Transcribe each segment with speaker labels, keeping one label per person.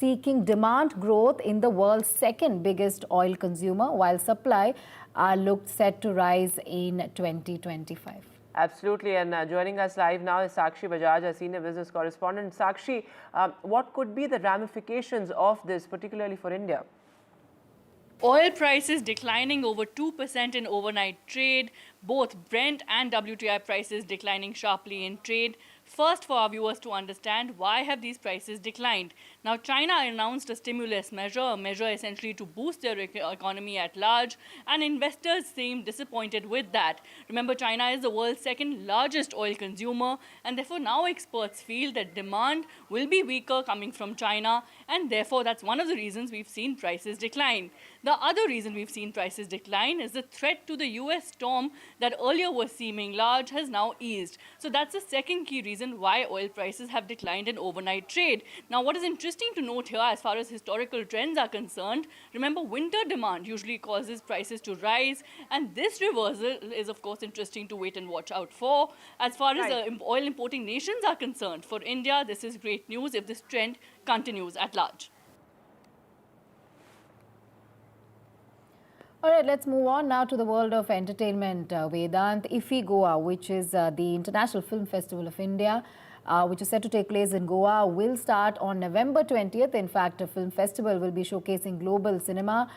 Speaker 1: seeking demand growth in the world's second biggest oil consumer, while supply are looked set to rise in 2025.
Speaker 2: Absolutely, and joining us live now is Sakshi Bajaj, a senior business correspondent. Sakshi, what could be the ramifications of this, particularly for India?
Speaker 3: Oil prices declining over 2% in overnight trade, both Brent and WTI prices declining sharply in trade. First, for our viewers to understand, why have these prices declined? Now, China announced a stimulus measure, a measure essentially to boost their economy at large, and investors seem disappointed with that. Remember, China is the world's second largest oil consumer, and therefore now experts feel that demand will be weaker coming from China, and therefore that's one of the reasons we've seen prices decline. The other reason we've seen prices decline is the threat to the US storm that earlier was seeming large has now eased. So that's the second key reason why oil prices have declined in overnight trade. Now, what is interesting to note here as far as historical trends are concerned, remember, winter demand usually causes prices to rise, and this reversal is of course interesting to wait and watch out for. As far as oil importing nations are concerned, for India this is great news if this trend continues at large.
Speaker 1: All right, let's move on now to the world of entertainment. Vedant, IFFI Goa, which is the International Film Festival of India, which is set to take place in Goa, will start on November 20th. In fact, a film festival will be showcasing global cinema.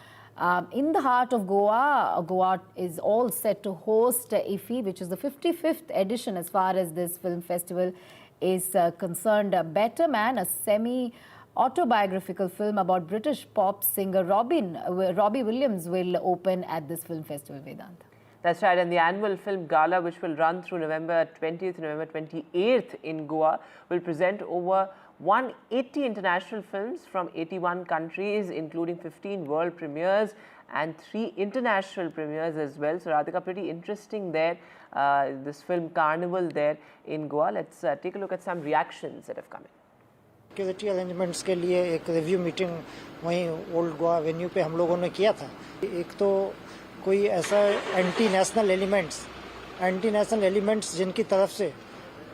Speaker 1: In the heart of Goa, Goa is all set to host IFFI, which is the 55th edition as far as this film festival is concerned. Better Man, a autobiographical film about British pop singer Robbie Williams will open at this film festival, Vedant.
Speaker 2: That's right, and the annual film gala, which will run through November 20th to November 28th in Goa, will present over 180 international films from 81 countries, including 15 world premieres and 3 international premieres as well. So, Radhika, pretty interesting there, this film Carnival there in Goa. Let's take a look at some reactions that have come in.
Speaker 4: Security arrangements के लिए एक review meeting वहीं old Goa venue पे हम लोगों ने किया था। एक तो कोई ऐसा एंटी नेशनल एलिमेंट्स जिनकी तरफ से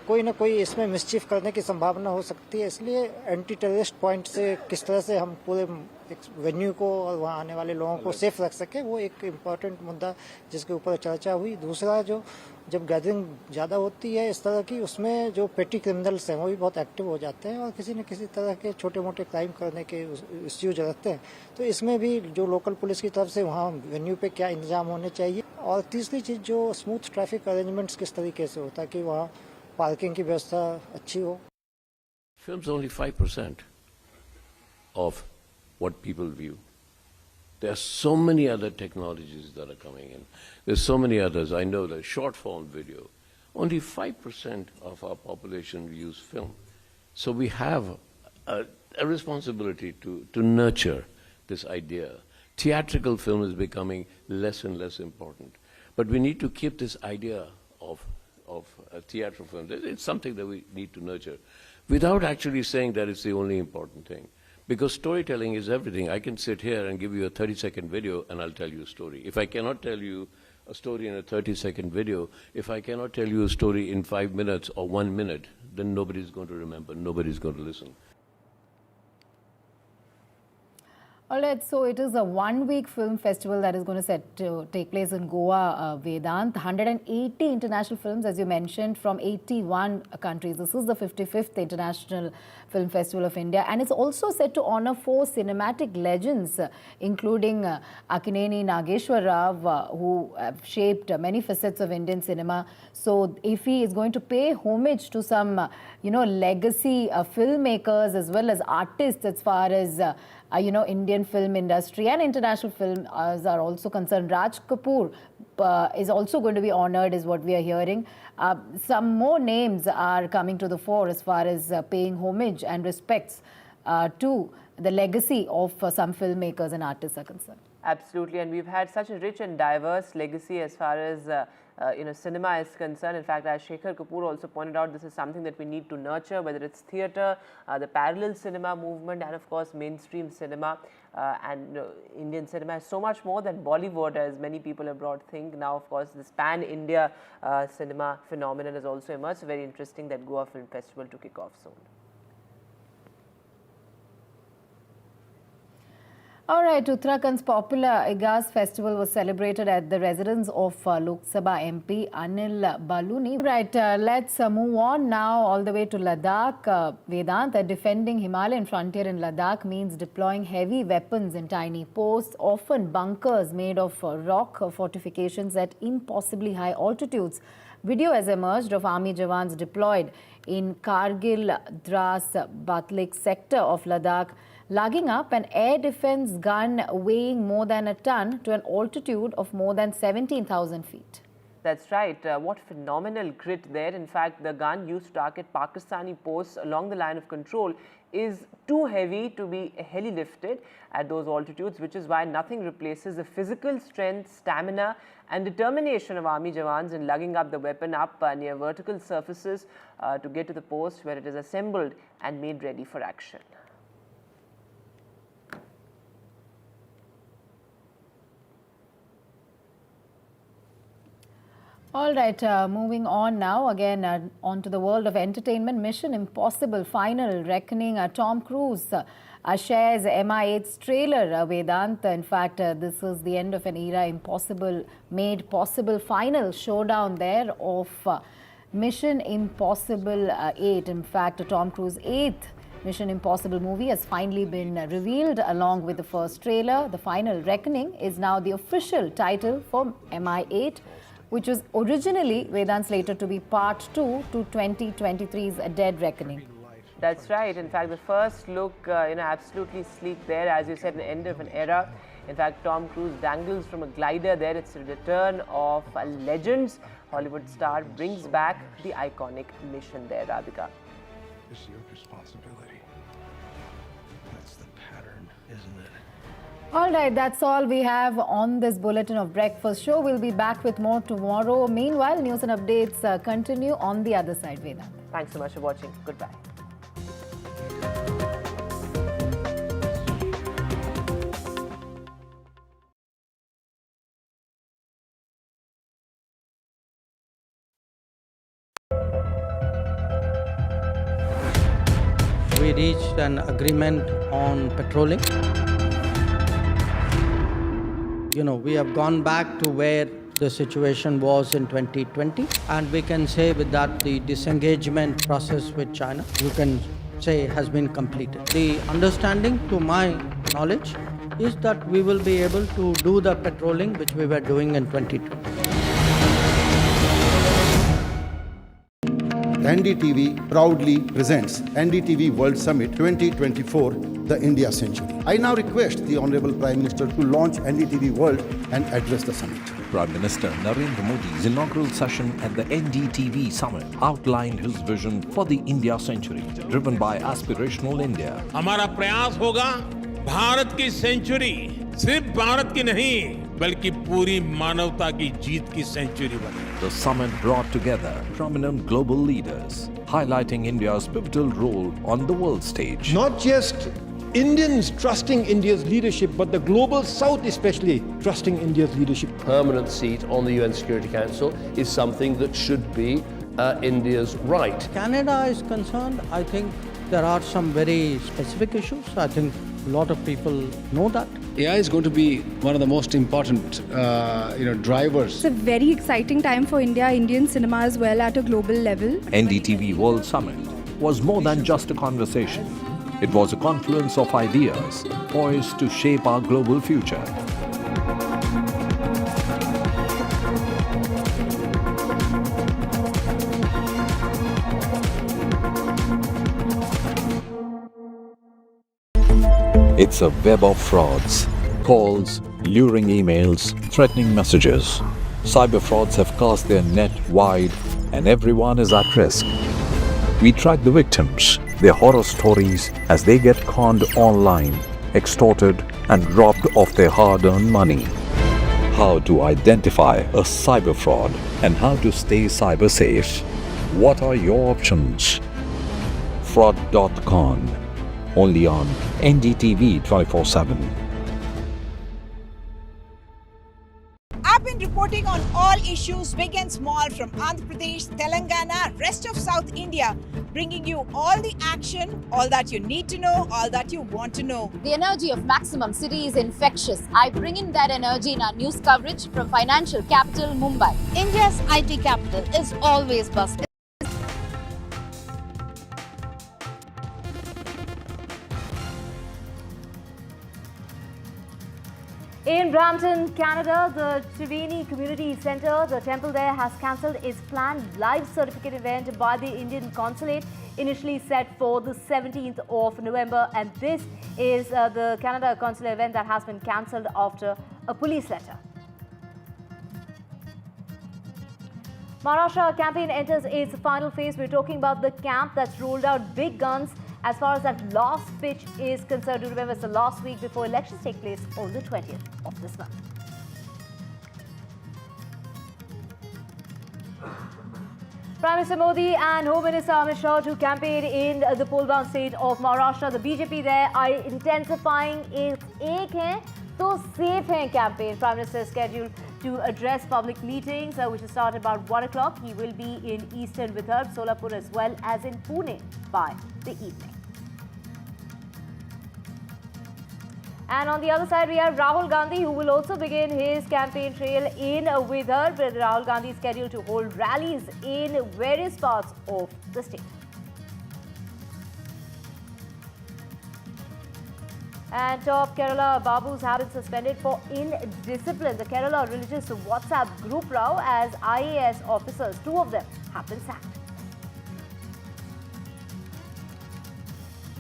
Speaker 4: कोई ना कोई इसमें मिसचीफ करने की संभावना हो सकती है, इसलिए एंटी टेररिस्ट पॉइंट से किस तरह से हम पूरे वेन्यू को और वहाँ आने वाले लोगों को सेफ रख सके, वो एक इम्पॉर्टेंट मुद्दा जिसके ऊपर चर्चा हुई। दूसरा, जो जब गैदरिंग ज़्यादा होती है इस तरह की, उसमें जो पेटी क्रिमिनल्स हैं वो भी बहुत एक्टिव हो जाते हैं और किसी न किसी तरह के छोटे मोटे क्राइम करने के इश्यूज रखते हैं। तो इसमें भी जो लोकल पुलिस की तरफ से वहाँ वेन्यू पे क्या इंतजाम होने चाहिए, और तीसरी चीज़ जो स्मूथ ट्रैफिक अरेंजमेंट्स किस तरीके से होता है कि वहाँ पार्किंग की व्यवस्था अच्छी हो।
Speaker 5: Film's only 5% of what people view. There are so many other technologies that are coming in. There's so many others. I know that short form video, only 5% of our population views film. So we have a responsibility to nurture this idea. Theatrical film is becoming less and less important. But we need to keep this idea of theatrical film. It's something that we need to nurture without actually saying that it's the only important thing. Because storytelling is everything. I can sit here and give you a 30-second video and I'll tell you a story. If I cannot tell you a story in a 30-second video, if I cannot tell you a story in 5 minutes or 1 minute, then nobody's going to remember, nobody's going to listen.
Speaker 1: All right, so it is a one-week film festival that is going to take place in Goa, Vedant. 180 international films, as you mentioned, from 81 countries. This is the 55th International Film Festival of India, and it's also set to honor 4 cinematic legends, including Akineni Nageshwar Rao, who have shaped many facets of Indian cinema. So IFFI is going to pay homage to some, legacy filmmakers as well as artists as far as Indian film industry and international films are also concerned. Raj Kapoor is also going to be honored, is what we are hearing. Some more names are coming to the fore as far as paying homage and respects to the legacy of some filmmakers and artists are concerned.
Speaker 2: Absolutely, and we've had such a rich and diverse legacy as far as cinema is concerned. In fact, as Shekhar Kapoor also pointed out, this is something that we need to nurture, whether it's theatre, the parallel cinema movement, and of course mainstream cinema. And Indian cinema is so much more than Bollywood, as many people abroad think. Now, of course, this pan-India cinema phenomenon has also emerged. So very interesting that Goa Film Festival to kick off soon.
Speaker 1: All right, Uttarakhand's popular Igas festival was celebrated at the residence of Lok Sabha MP Anil Baluni. Right, let's move on now all the way to Ladakh. Vedant, defending Himalayan frontier in Ladakh means deploying heavy weapons in tiny posts, often bunkers made of rock fortifications at impossibly high altitudes. Video has emerged of army jawans deployed in Kargil, Dras, Batlik sector of Ladakh, lugging up an air defense gun weighing more than a ton to an altitude of more than 17,000 feet.
Speaker 2: That's right. What phenomenal grit there. In fact, the gun used to target Pakistani posts along the line of control is too heavy to be heli-lifted at those altitudes, which is why nothing replaces the physical strength, stamina and determination of army jawans in lugging up the weapon up near vertical surfaces to get to the post where it is assembled and made ready for action.
Speaker 1: All right, moving on now, again onto the world of entertainment. Mission Impossible Final Reckoning. Tom Cruise shares MI8's trailer, Vedant. In fact, this is the end of an era. Impossible made possible. Final showdown there of Mission Impossible 8. In fact, Tom Cruise's 8th Mission Impossible movie has finally been revealed along with the first trailer. The Final Reckoning is now the official title for MI8, which was originally Vedant slated to be part 2 to 2023's Dead Reckoning.
Speaker 2: That's right. In fact, the first look, absolutely sleek there. As you said, the end of an era. In fact, Tom Cruise dangles from a glider there. It's the return of legends. Hollywood star brings back the iconic mission there, Radhika.
Speaker 6: It's your responsibility. That's the pattern, isn't it?
Speaker 1: All right, that's all we have on this Bulletin of Breakfast show. We'll be back with more tomorrow. Meanwhile, news and updates continue on the other side, Vedant.
Speaker 2: Thanks so much for watching. Goodbye.
Speaker 7: We reached an agreement on patrolling. We have gone back to where the situation was in 2020, and we can say with that the disengagement process with China, you can say, has been completed. The understanding, to my knowledge, is that we will be able to do the patrolling which we were doing in 2020.
Speaker 8: NDTV proudly presents NDTV World Summit 2024, the India Century. I now request the Honorable Prime Minister to launch NDTV World and address the summit.
Speaker 9: Prime Minister Narendra Modi's inaugural session at the NDTV Summit outlined his vision for the India Century, driven by aspirational India.
Speaker 10: हमारा प्रयास होगा भारत की century सिर्फ भारत की नहीं बल्कि पूरी मानवता की जीत की सेंचुरी बने.
Speaker 9: The summit brought together prominent global leaders, highlighting India's pivotal role on the world stage.
Speaker 6: Not just Indians trusting India's leadership, but the global South especially trusting India's leadership.
Speaker 5: Permanent seat on the UN Security Council is something that should be India's right.
Speaker 7: Canada is concerned, I think there are some very specific issues. I think a lot of people know that.
Speaker 11: AI is going to be one of the most important, drivers.
Speaker 12: It's a very exciting time for India, Indian cinema as well at a global level.
Speaker 9: NDTV World Summit was more than just a conversation. It was a confluence of ideas poised to shape our global future. It's a web of frauds, calls, luring emails, threatening messages. Cyber frauds have cast their net wide and everyone is at risk. We track the victims, their horror stories as they get conned online, extorted and robbed of their hard-earned money. How to identify a cyber fraud and how to stay cyber safe. What are your options? Fraud.con. Only on NDTV 24/7.
Speaker 13: I've been reporting on all issues issues big and small from Andhra Pradesh, Telangana, rest of South India, bringing you all the action, all that you need to know, all that you want to know.
Speaker 14: The energy of Maximum City is infectious. I bring in that energy in our news coverage from financial capital Mumbai. India's IT capital is always bustling.
Speaker 15: In Brampton, Canada, the Triveni Community Centre, the temple there has cancelled its planned live certificate event by the Indian Consulate, initially set for the 17th of November. And this is the Canada Consulate event that has been cancelled after a police letter. Maharashtra campaign enters its final phase. We're talking about the camp that's rolled out big guns as far as that last pitch is concerned. Remember, it's the last week before elections take place on the 20th of this month. Prime Minister Modi and Home Minister Amit Shah to campaign in the poll-bound state of Maharashtra. The BJP there are intensifying its Ek Hai To Safe Hai campaign. Prime Minister is scheduled to address public meetings, which will start about 1 o'clock. He will be in Eastern Vidarbha, Solapur as well as in Pune by the evening. And on the other side, we have Rahul Gandhi, who will also begin his campaign trail in Vidarbha. Rahul Gandhi is scheduled to hold rallies in various parts of the state. And top Kerala Babus have been suspended for indiscipline. The Kerala religious WhatsApp group row as IAS officers, 2 of them have been sacked.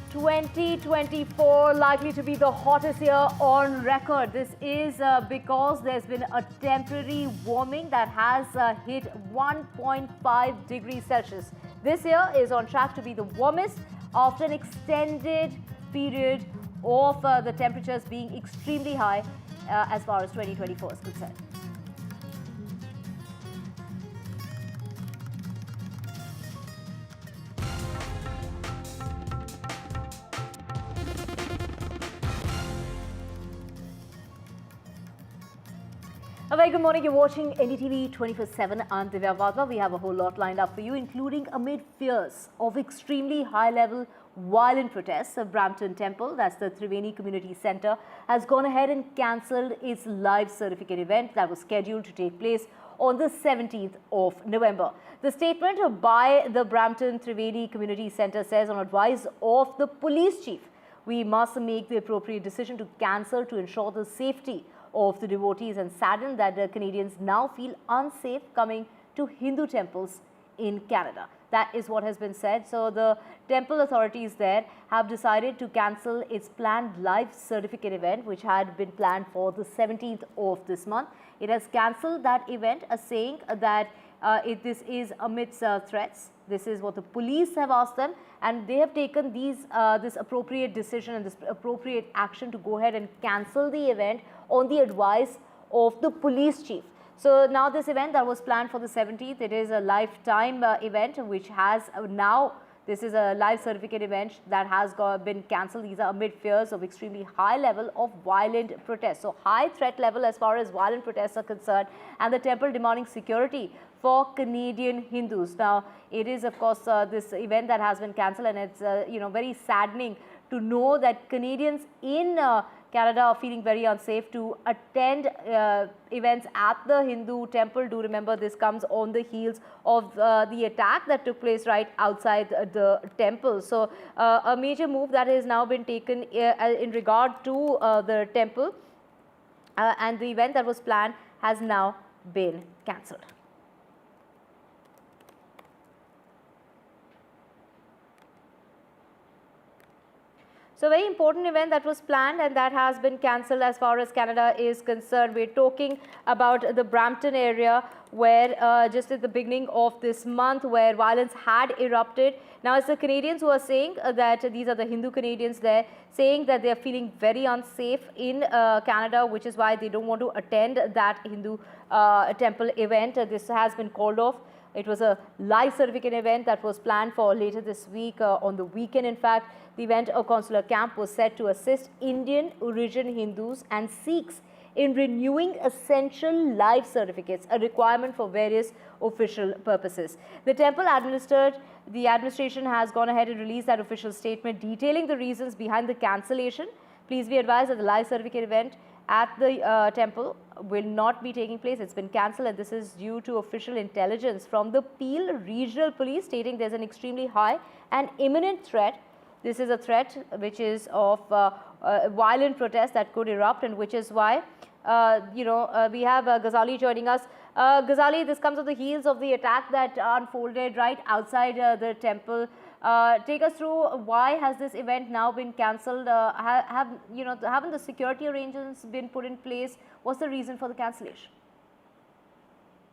Speaker 15: 2024 likely to be the hottest year on record. This is because there's been a temporary warming that has hit 1.5 degrees Celsius. This year is on track to be the warmest after an extended period of the temperatures being extremely high as far as 2024 is concerned. A very good morning. You're watching NDTV 24/7. I'm Divya Vadva. We have a whole lot lined up for you, including amid fears of extremely high-level violent protests. The Brampton Temple, that's the Triveni Community Centre, has gone ahead and cancelled its live certificate event that was scheduled to take place on the 17th of November. The statement by the Brampton Triveni Community Centre says, on advice of the police chief, we must make the appropriate decision to cancel to ensure the safety of the devotees, and saddened that the Canadians now feel unsafe coming to Hindu temples in Canada. That is what has been said. So the temple authorities there have decided to cancel its planned live certificate event, which had been planned for the 17th of this month. It has cancelled that event, saying that this is amidst threats. This is what the police have asked them, and they have taken this appropriate decision and this appropriate action to go ahead and cancel the event on the advice of the police chief. So now this event that was planned for the 17th, it is a lifetime event which has now, this is a live certificate event that has been cancelled. These are amid fears of extremely high level of violent protests. So high threat level as far as violent protests are concerned, and the temple demanding security for Canadian Hindus. Now, it is of course this event that has been cancelled, and it's very saddening to know that Canadians in Canada are feeling very unsafe to attend events at the Hindu temple. Do remember, this comes on the heels of the attack that took place right outside the temple. So a major move that has now been taken in regard to the temple, and the event that was planned has now been cancelled. So very important event that was planned and that has been cancelled as far as Canada is concerned. We're talking about the Brampton area where just at the beginning of this month where violence had erupted. Now it's the Canadians who are saying that these are the Hindu Canadians there saying that they are feeling very unsafe in Canada, which is why they don't want to attend that Hindu temple event. This has been called off. It was a live certificate event that was planned for later this week, on the weekend in fact. The event, a consular camp, was set to assist Indian origin Hindus and Sikhs in renewing essential life certificates, a requirement for various official purposes. The temple administration has gone ahead and released that official statement detailing the reasons behind the cancellation. Please be advised that the life certificate event at the temple will not be taking place. It's been cancelled, and this is due to official intelligence from the Peel Regional Police stating there's an extremely high and imminent threat. This is a threat which is of violent protest that could erupt, and which is why we have Ghazali joining us. Ghazali, this comes on the heels of the attack that unfolded right outside the temple. Take us through why has this event now been cancelled? Haven't the security arrangements been put in place? What's the reason for the cancellation?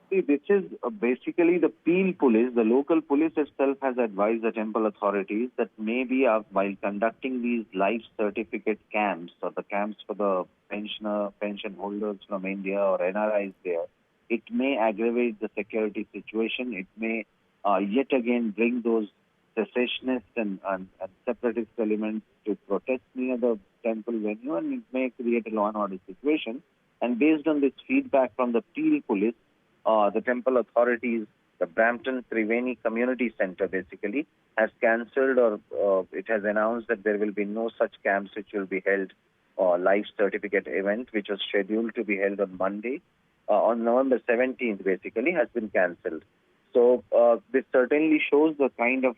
Speaker 16: See, this is basically the Peel police. The local police itself has advised the temple authorities that maybe while conducting these life certificate camps, or the camps for the pension holders from India or NRIs there, it may aggravate the security situation. It may yet again bring those secessionists and separatist elements to protest near the temple venue, and it may create a law and order situation. And based on this feedback from the Peel police, the temple authorities, the Brampton Triveni Community Center basically, has cancelled, or it has announced that there will be no such camps which will be held, life certificate event which was scheduled to be held on Monday, on November 17th basically, has been cancelled. So this certainly shows the kind of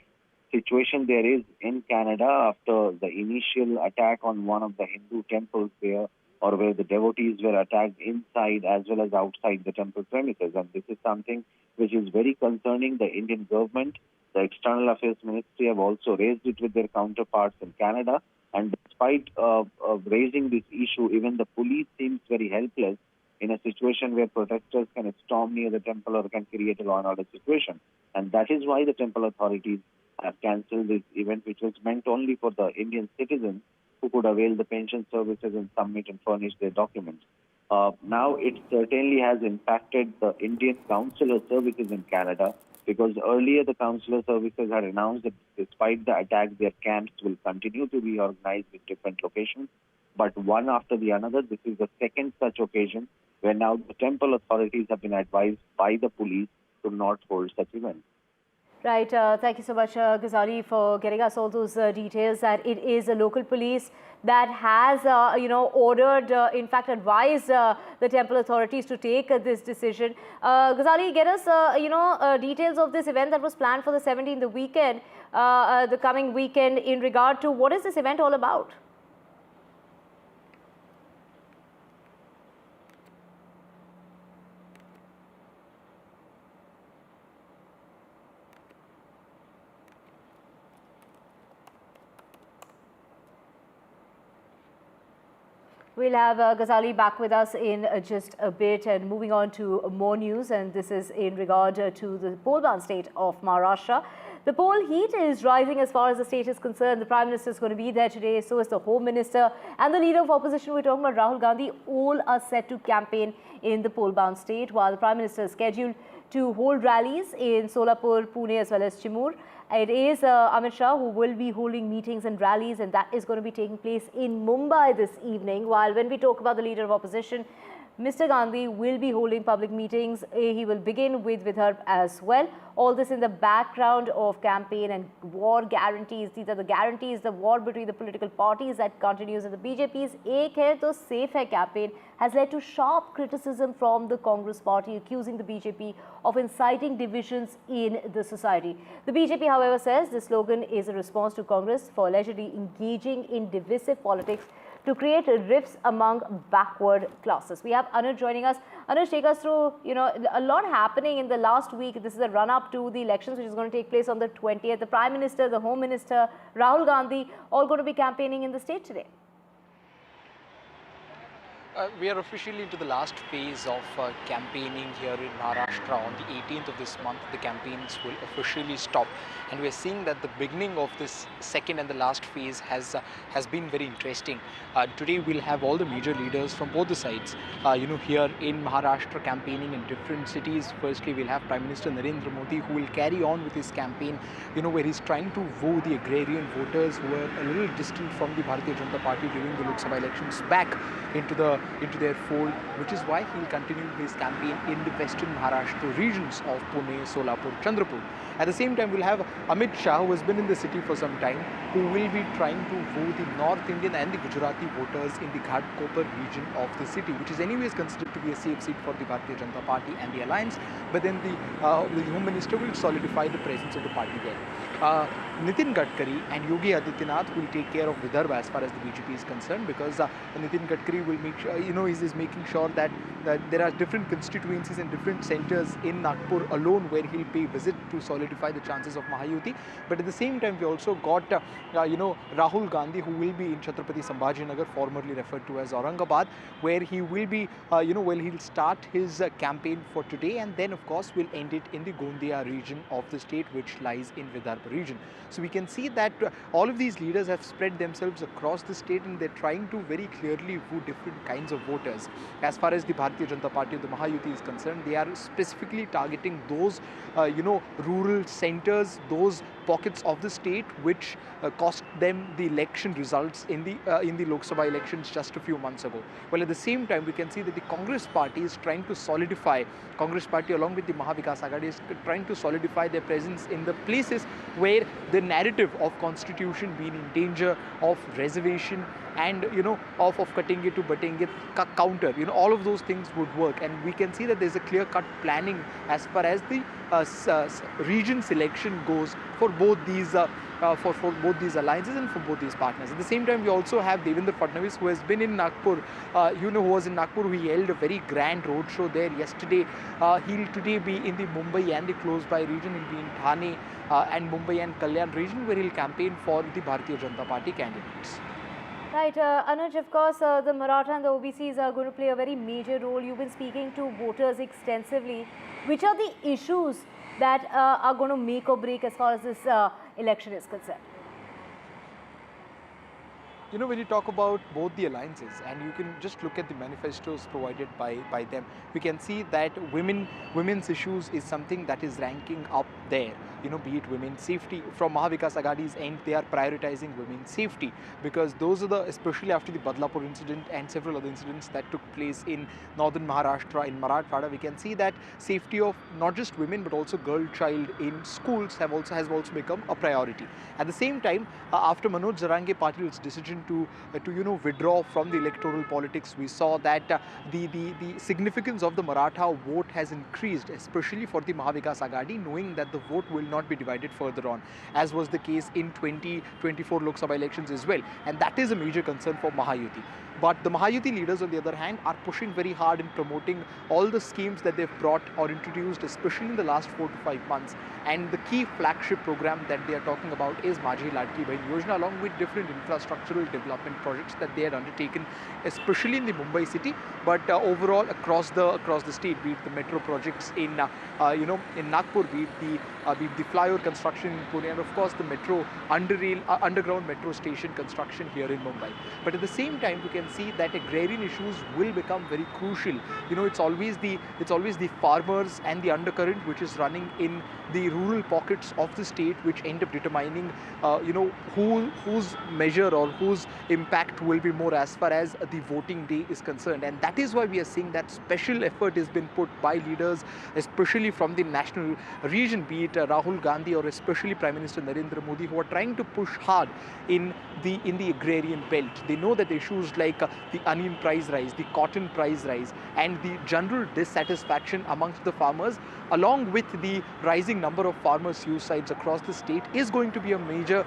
Speaker 16: situation there is in Canada after the initial attack on one of the Hindu temples there, or where the devotees were attacked inside as well as outside the temple premises. And this is something which is very concerning. The Indian government, the External Affairs Ministry have also raised it with their counterparts in Canada. And despite raising this issue, even the police seems very helpless in a situation where protesters can storm near the temple or can create a law and order situation. And that is why the temple authorities have cancelled this event, which was meant only for the Indian citizens who could avail the pension services and submit and furnish their documents. Now it certainly has impacted the Indian consular services in Canada, because earlier the consular services had announced that despite the attack, their camps will continue to be organized with different locations. But one after the another, this is the second such occasion where now the temple authorities have been advised by the police to not hold such events.
Speaker 15: Right. Thank you so much, Ghazali, for getting us all those details. That it is a local police that has, ordered, in fact, advised the temple authorities to take this decision. Ghazali, get us, details of this event that was planned for the 17th, the weekend, the coming weekend, in regard to what is this event all about? We'll have Ghazali back with us in just a bit, and moving on to more news, and this is in regard to the pole-bound state of Maharashtra. The poll heat is rising as far as the state is concerned. The Prime Minister is going to be there today, so is the Home Minister and the Leader of Opposition, we're talking about Rahul Gandhi. All are set to campaign in the pole-bound state, while the Prime Minister is scheduled to hold rallies in Solapur, Pune as well as Chimur. It is Amit Shah who will be holding meetings and rallies, and that is going to be taking place in Mumbai this evening. While when we talk about the Leader of Opposition, Mr. Gandhi will be holding public meetings. He will begin with Vidarbha as well. All this in the background of campaign and war guarantees. These are the guarantees, the war between the political parties that continues in the BJP's Ek Hai To Safe Hai campaign has led to sharp criticism from the Congress party, accusing the BJP of inciting divisions in the society. The BJP, however, says the slogan is a response to Congress for allegedly engaging in divisive politics to create rifts among backward classes. We have Anuj joining us. Anuj, take us through, a lot happening in the last week. This is a run-up to the elections, which is going to take place on the 20th. The Prime Minister, the Home Minister, Rahul Gandhi, all going to be campaigning in the state today.
Speaker 17: We are officially into the last phase of campaigning here in Maharashtra. On the 18th of this month, the campaigns will officially stop. And we are seeing that the beginning of this second and the last phase has been very interesting. Today we'll have all the major leaders from both the sides, here in Maharashtra campaigning in different cities. Firstly, we'll have Prime Minister Narendra Modi, who will carry on with his campaign, where he's trying to woo the agrarian voters who were a little distant from the Bharatiya Janata Party during the Lok Sabha elections back into the into their fold, which is why he'll continue his campaign in the western Maharashtra regions of Pune, Solapur, Chandrapur. At the same time, we'll have Amit Shah, who has been in the city for some time, who will be trying to woo the North Indian and the Gujarati voters in the Ghatkopar region of the city, which is anyways considered to be a safe seat for the Bharatiya Janata Party and the alliance. But then the Home Minister will solidify the presence of the party there. Nitin Gadkari and Yogi Adityanath will take care of Vidarbha as far as the BJP is concerned, because Nitin Gadkari will make sure, is making sure that there are different constituencies and different centers in Nagpur alone where he'll pay visit to solidify the chances of Mahayuti. But at the same time, we also got Rahul Gandhi, who will be in Chhatrapati Sambhajinagar, formerly referred to as Aurangabad, where he will be, he'll start his campaign for today, and then of course will end it in the Gondia region of the state, which lies in Vidarbha region. So we can see that all of these leaders have spread themselves across the state, and they're trying to very clearly woo different kinds of voters. As far as the Bharatiya Janata Party of the Mahayuti is concerned, they are specifically targeting those rural centers, those pockets of the state which cost them the election results in the Lok Sabha elections just a few months ago. Well, at the same time, we can see that the Congress party is trying to solidify, Congress party along with the Mahavikas Aghadi is trying to solidify their presence in the places where the narrative of constitution being in danger, of reservation, and of cutting it to butting it counter, all of those things would work. And we can see that there's a clear-cut planning as far as the region selection goes for both these for both these alliances and for both these partners. At the same time, we also have Devendra Fadnavis, who has been in Nagpur, who was in Nagpur. He held a very grand roadshow there yesterday. He'll today be in the Mumbai and the close-by region. He'll be in Thane and Mumbai and Kalyan region, where he'll campaign for the Bharatiya Janata Party candidates.
Speaker 15: Right, Anuj, of course, the Maratha and the OBCs are going to play a very major role. You've been speaking to voters extensively. Which are the issues that are going to make or break as far as this election is concerned?
Speaker 17: When you talk about both the alliances, and you can just look at the manifestos provided by them, we can see that women's issues is something that is ranking up there. Be it women's safety. From Mahavikas Aghadi's end, they are prioritizing women's safety, because those are especially after the Badlapur incident and several other incidents that took place in northern Maharashtra, in Marathwada, we can see that safety of not just women but also girl child in schools has also become a priority. At the same time, after Manoj Zarange Patil's decision to withdraw from the electoral politics, we saw that the significance of the Maratha vote has increased, especially for the Mahavikas Aghadi, knowing that the vote will not be divided further on, as was the case in 2024 Lok Sabha elections as well. And that is a major concern for Mahayuti. But the Mahayuti leaders, on the other hand, are pushing very hard in promoting all the schemes that they've brought or introduced, especially in the last 4 to 5 months. And the key flagship program that they are talking about is Majhi Ladki Bahin Yojana, along with different infrastructural development projects that they had undertaken, especially in the Mumbai city, but overall across the state, be it the metro projects in Nagpur, be it the flyover construction in Pune, and of course the metro underground metro station construction here in Mumbai. But at the same time, we can see that agrarian issues will become very crucial. It's always the farmers and the undercurrent which is running in the rural pockets of the state, which end up determining whose measure or whose impact will be more as far as the voting day is concerned. And that is why we are seeing that special effort has been put by leaders, especially from the national region, be it Rahul Gandhi or especially Prime Minister Narendra Modi, who are trying to push hard in the agrarian belt. They know that issues like the onion price rise, the cotton price rise, and the general dissatisfaction amongst the farmers, along with the rising number of farmer suicides across the state, is going to be a major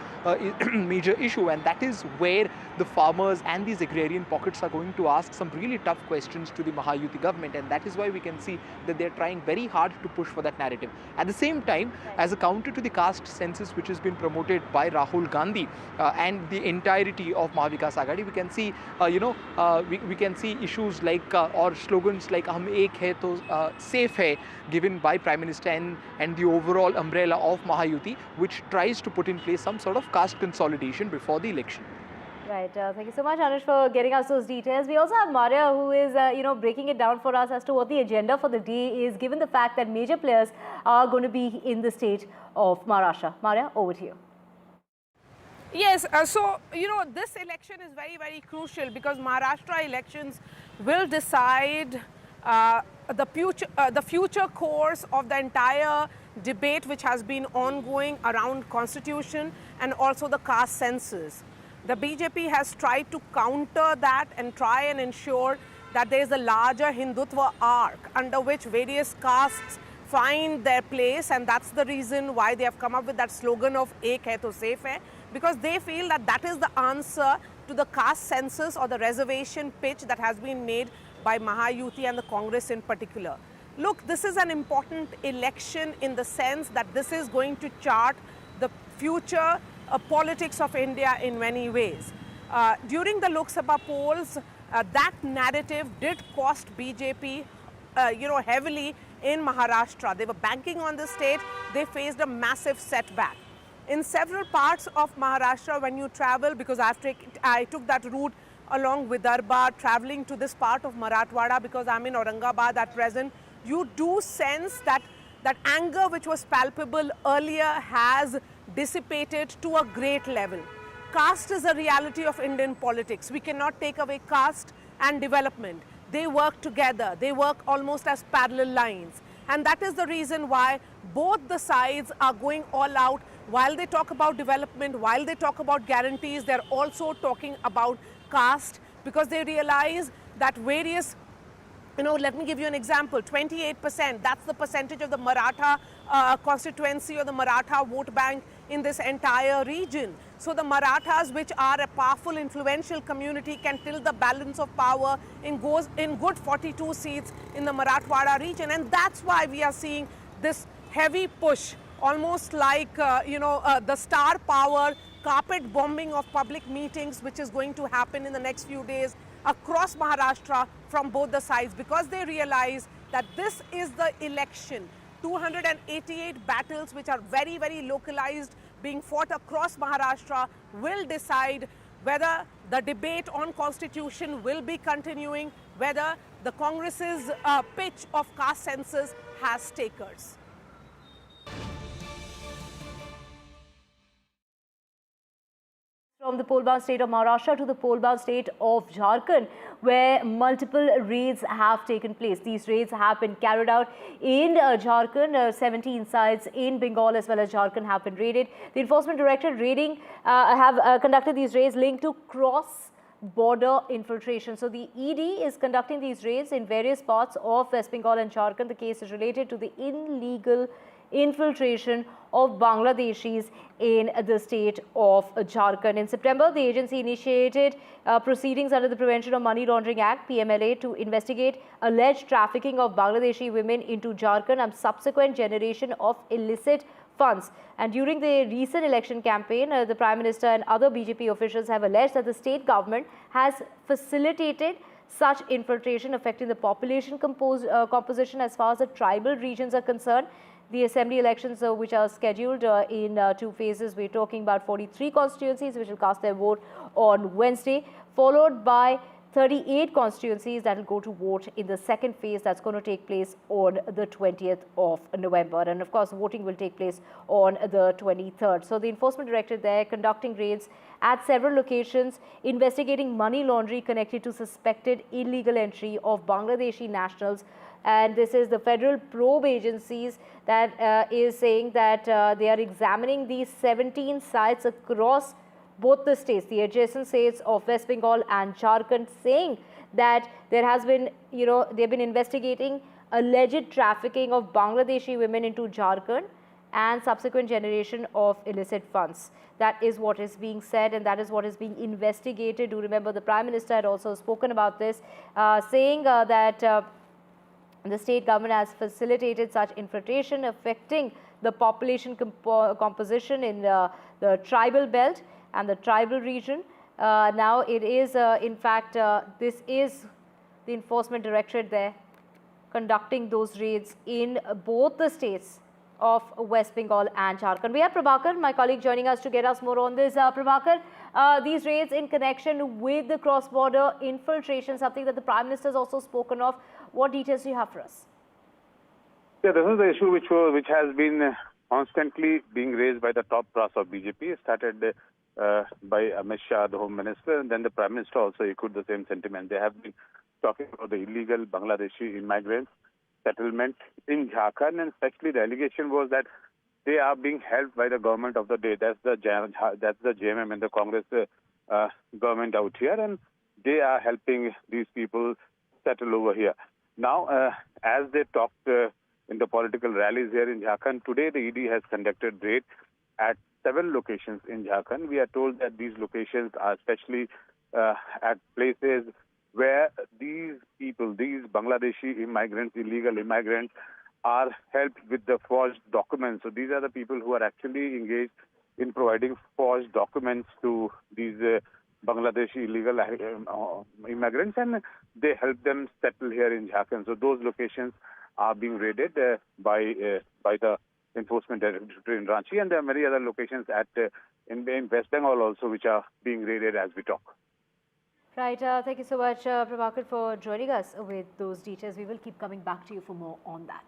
Speaker 17: issue. And that is where the farmers and these agrarian pockets are going to ask some really tough questions to the Mahayuti government. And that is why we can see that they're trying very hard to push for that narrative. At the same time, as a counter to the caste census which has been promoted by Rahul Gandhi and the entirety of Mahavikas Aghadi, we can see we can see issues like or slogans like "Hum ek hai to safe hai," given by Prime Minister and the overall umbrella of Mahayuti, which tries to put in place some sort of caste consolidation before the election.
Speaker 15: Right. Thank you so much, Anush, for getting us those details. We also have Maria, who is, breaking it down for us as to what the agenda for the day is, given the fact that major players are going to be in the state of Maharashtra. Maria, over to you.
Speaker 18: Yes, so this election is very, very crucial because Maharashtra elections will decide the future course of the entire debate which has been ongoing around constitution and also the caste census. The BJP has tried to counter that and try and ensure that there is a larger Hindutva arc under which various castes find their place, and that's the reason why they have come up with that slogan of Ek hai to safe hai, because they feel that that is the answer to the caste census or the reservation pitch that has been made by Mahayuti and the Congress in particular. Look, this is an important election in the sense that this is going to chart the future politics of India in many ways. During the Lok Sabha polls, that narrative did cost BJP heavily in Maharashtra. They were banking on the state. They faced a massive setback. In several parts of Maharashtra, when you travel, because I took that route along Vidarbha, traveling to this part of Marathwada because I'm in Aurangabad at present, you do sense that that anger which was palpable earlier has dissipated to a great level. Caste is a reality of Indian politics. We cannot take away caste and development. They work together. They work almost as parallel lines. And that is the reason why both the sides are going all out. While they talk about development, while they talk about guarantees, they're also talking about caste because they realize that various, let me give you an example, 28%, that's the percentage of the Maratha constituency or the Maratha vote bank in this entire region. So the Marathas, which are a powerful, influential community, can tilt the balance of power in good 42 seats in the Marathwada region. And that's why we are seeing this heavy push, almost like, the star power carpet bombing of public meetings, which is going to happen in the next few days across Maharashtra from both the sides, because they realize that this is the election. 288 battles, which are very, very localized, being fought across Maharashtra, will decide whether the debate on constitution will be continuing, whether the Congress's pitch of caste census has takers.
Speaker 15: From the pole-bound state of Maharashtra to the pole-bound state of Jharkhand, where multiple raids have taken place. These raids have been carried out in Jharkhand. 17 sites in Bengal as well as Jharkhand have been raided. The Enforcement Directorate have conducted these raids linked to cross-border infiltration. So the ED is conducting these raids in various parts of West Bengal and Jharkhand. The case is related to the illegal infiltration of Bangladeshis in the state of Jharkhand. In September, the agency initiated proceedings under the Prevention of Money Laundering Act, PMLA, to investigate alleged trafficking of Bangladeshi women into Jharkhand and subsequent generation of illicit funds. And during the recent election campaign, the Prime Minister and other BJP officials have alleged that the state government has facilitated such infiltration affecting the population composition as far as the tribal regions are concerned. The assembly elections, which are scheduled in 2 phases, we're talking about 43 constituencies which will cast their vote on Wednesday, followed by 38 constituencies that will go to vote in the second phase that's going to take place on the 20th of November. And of course, voting will take place on the 23rd. So the Enforcement Directorate there conducting raids at several locations, investigating money laundering connected to suspected illegal entry of Bangladeshi nationals. And this is the federal probe agencies that is saying that they are examining these 17 sites across both the states, the adjacent states of West Bengal and Jharkhand, saying that there has been, they've been investigating alleged trafficking of Bangladeshi women into Jharkhand and subsequent generation of illicit funds. That is what is being said, and that is what is being investigated. Do remember the Prime Minister had also spoken about this, saying that the state government has facilitated such infiltration affecting the population composition in the tribal belt and the tribal region. Now it is, in fact, this is the Enforcement Directorate there conducting those raids in both the states of West Bengal and Jharkhand. We have Prabhakar, my colleague, joining us to get us more on this. Prabhakar, these raids in connection with the cross-border infiltration, something that the Prime Minister has also spoken of. What details do you have for us?
Speaker 19: Yeah, this is the issue which has been constantly being raised by the top brass of BJP. It started
Speaker 20: by Amit Shah, the Home Minister, and then the Prime Minister also echoed the same sentiment. They have been talking about the illegal Bangladeshi immigrants settlement in Jharkhand, and especially the allegation was that they are being helped by the government of the day. That's the JMM and the Congress government out here, and they are helping these people settle over here. Now, as they talked in the political rallies here in Jharkhand, today the ED has conducted raid at 7 locations in Jharkhand. We are told that these locations are especially at places where these people, these Bangladeshi immigrants, illegal immigrants, are helped with the forged documents. So these are the people who are actually engaged in providing forged documents to these Bangladeshi illegal immigrants, and they help them settle here in Jharkhand. So those locations are being raided by the Enforcement Directorate in Ranchi, and there are many other locations in West Bengal also which are being raided as we talk.
Speaker 15: Right. Thank you so much, Prabhakar, for joining us with those details. We will keep coming back to you for more on that.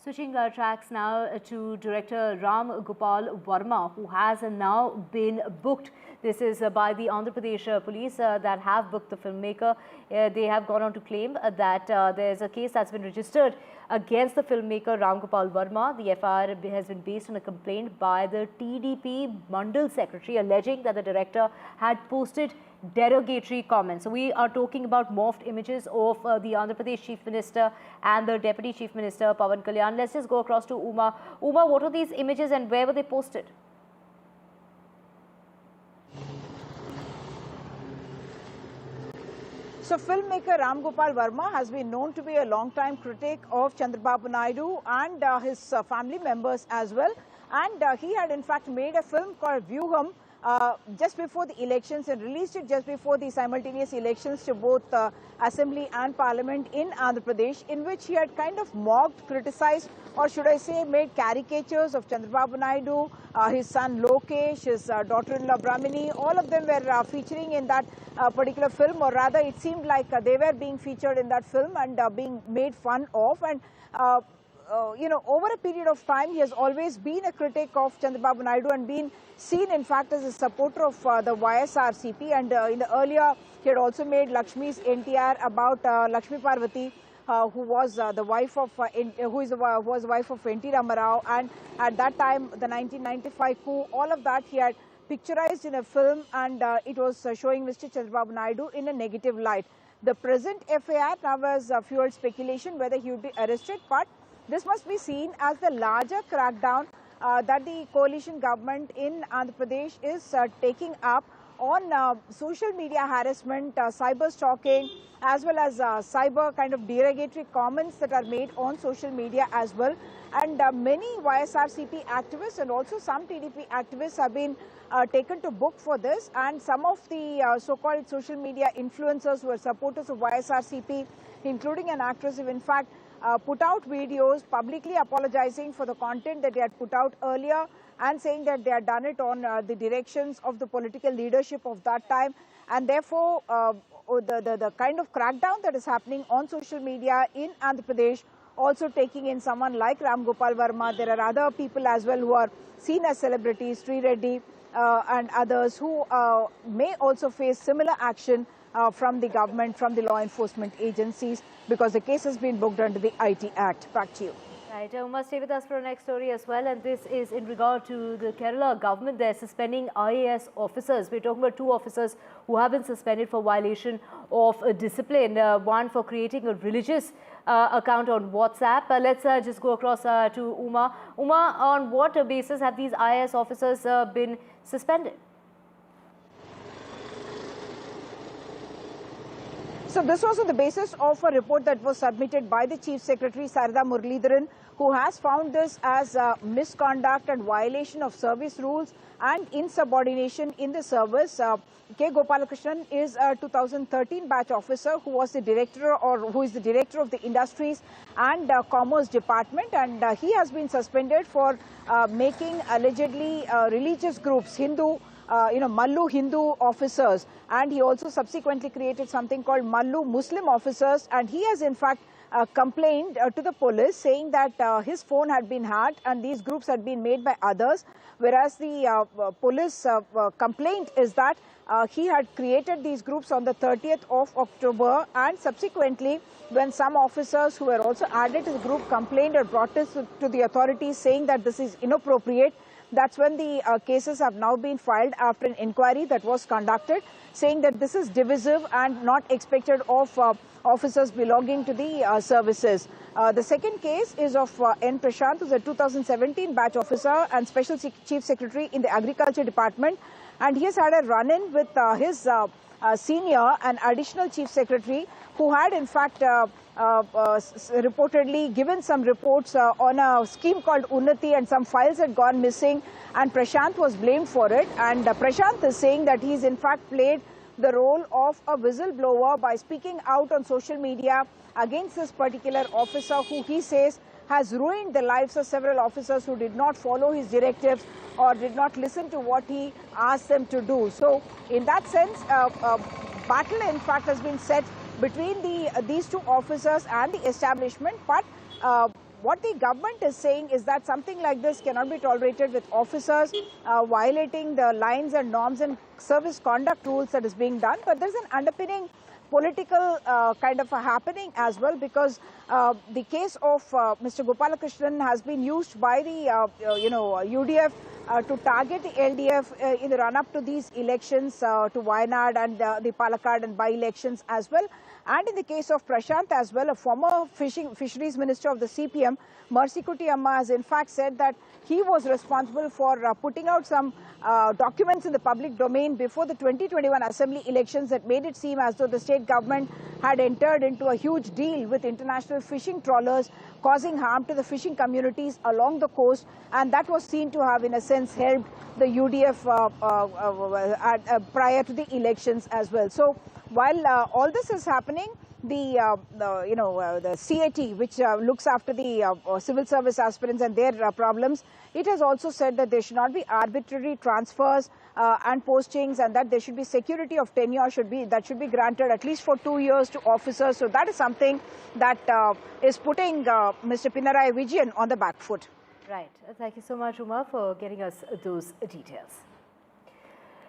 Speaker 15: Switching tracks now to director Ram Gopal Verma, who has now been booked. This is by the Andhra Pradesh police that have booked the filmmaker. They have gone on to claim that there's a case that's been registered against the filmmaker Ram Gopal Verma. The FIR has been based on a complaint by the TDP Mandal secretary alleging that the director had posted derogatory comments. So we are talking about morphed images of the Andhra Pradesh Chief Minister and the Deputy Chief Minister Pawan Kalyan. Let's just go across to Uma. Uma, what are these images and where were they posted?
Speaker 13: So filmmaker Ram Gopal Verma has been known to be a long-time critic of Chandrababu Naidu and his family members as well. And he had in fact made a film called Vyuham just before the elections and released it just before the simultaneous elections to both Assembly and Parliament in Andhra Pradesh, in which he had kind of mocked, criticized, or should I say made caricatures of Chandrababu Naidu, his son Lokesh, his daughter-in-law Brahmini. All of them were featuring in that particular film, or rather it seemed like they were being featured in that film and being made fun of. And over a period of time, he has always been a critic of Chandrababu Naidu and been seen, in fact, as a supporter of the YSRCP. And in the earlier, he had also made Lakshmi's NTR about Lakshmi Parvati, who was the wife of was wife of N.T. Ramarao. And at that time, the 1995 coup, all of that he had picturized in a film, and it was showing Mr. Chandrababu Naidu in a negative light. The present FIR now has fueled speculation whether he would be arrested, but this must be seen as the larger crackdown that the coalition government in Andhra Pradesh is taking up on social media harassment, cyber stalking, as well as cyber kind of derogatory comments that are made on social media as well. And many YSRCP activists and also some TDP activists have been taken to book for this. And some of the so-called social media influencers who are supporters of YSRCP, including an actress, have in fact put out videos publicly apologizing for the content that they had put out earlier and saying that they had done it on the directions of the political leadership of that time. And therefore, the kind of crackdown that is happening on social media in Andhra Pradesh, also taking in someone like Ram Gopal Verma. There are other people as well who are seen as celebrities, Sri Reddy and others, who may also face similar action from the government, from the law enforcement agencies, because the case has been booked under the IT Act. Back to you.
Speaker 15: Right, Uma, stay with us for our next story as well, and this is in regard to the Kerala government. They're suspending IAS officers. We're talking about 2 officers who have been suspended for violation of discipline. One for creating a religious account on WhatsApp. Let's just go across to Uma. Uma, on what basis have these IAS officers been suspended?
Speaker 13: So this was on the basis of a report that was submitted by the Chief Secretary, Sarada Muralidharan, who has found this as misconduct and violation of service rules and insubordination in the service. K. Gopalakrishnan is a 2013 batch officer who was the director, or who is the director of the Industries and Commerce Department, and he has been suspended for making allegedly religious groups, Hindu Mallu Hindu officers, and he also subsequently created something called Mallu Muslim officers, and he has in fact complained to the police, saying that his phone had been hacked and these groups had been made by others, whereas the police complaint is that he had created these groups on the 30th of October, and subsequently when some officers who were also added to the group complained or brought this to the authorities saying that this is inappropriate, that's when the cases have now been filed after an inquiry that was conducted, saying that this is divisive and not expected of officers belonging to the services. The second case is of N. Prashant, who is a 2017 batch officer and Special Chief Secretary in the Agriculture Department, and he has had a run-in with his senior and additional Chief Secretary, who had in fact reportedly given some reports on a scheme called Unnati, and some files had gone missing, and Prashant was blamed for it. And Prashant is saying that he's in fact played the role of a whistleblower by speaking out on social media against this particular officer, who he says has ruined the lives of several officers who did not follow his directives or did not listen to what he asked them to do. So in that sense, battle in fact has been set between these two officers and the establishment, but what the government is saying is that something like this cannot be tolerated, with officers violating the lines and norms and service conduct rules that is being done. But there's an underpinning political kind of a happening as well, because the case of Mr. Gopalakrishnan has been used by the UDF to target the LDF in the run-up to these elections, to Wayanad and the Palakkad and by-elections as well. And in the case of Prashant as well, a former fisheries minister of the CPM, Mercikuti Amma, has in fact said that he was responsible for putting out some documents in the public domain before the 2021 assembly elections that made it seem as though the state government had entered into a huge deal with international fishing trawlers, causing harm to the fishing communities along the coast, and that was seen to have in a sense helped the UDF prior to the elections as well. So while all this is happening, the CAT, which looks after the civil service aspirants and their problems, it has also said that there should not be arbitrary transfers and postings, and that there should be security of tenure should be granted at least for 2 years to officers. So that is something that is putting Mr. Pinarayi Vijayan on the back foot.
Speaker 15: Right. Thank you so much, Uma, for getting us those details.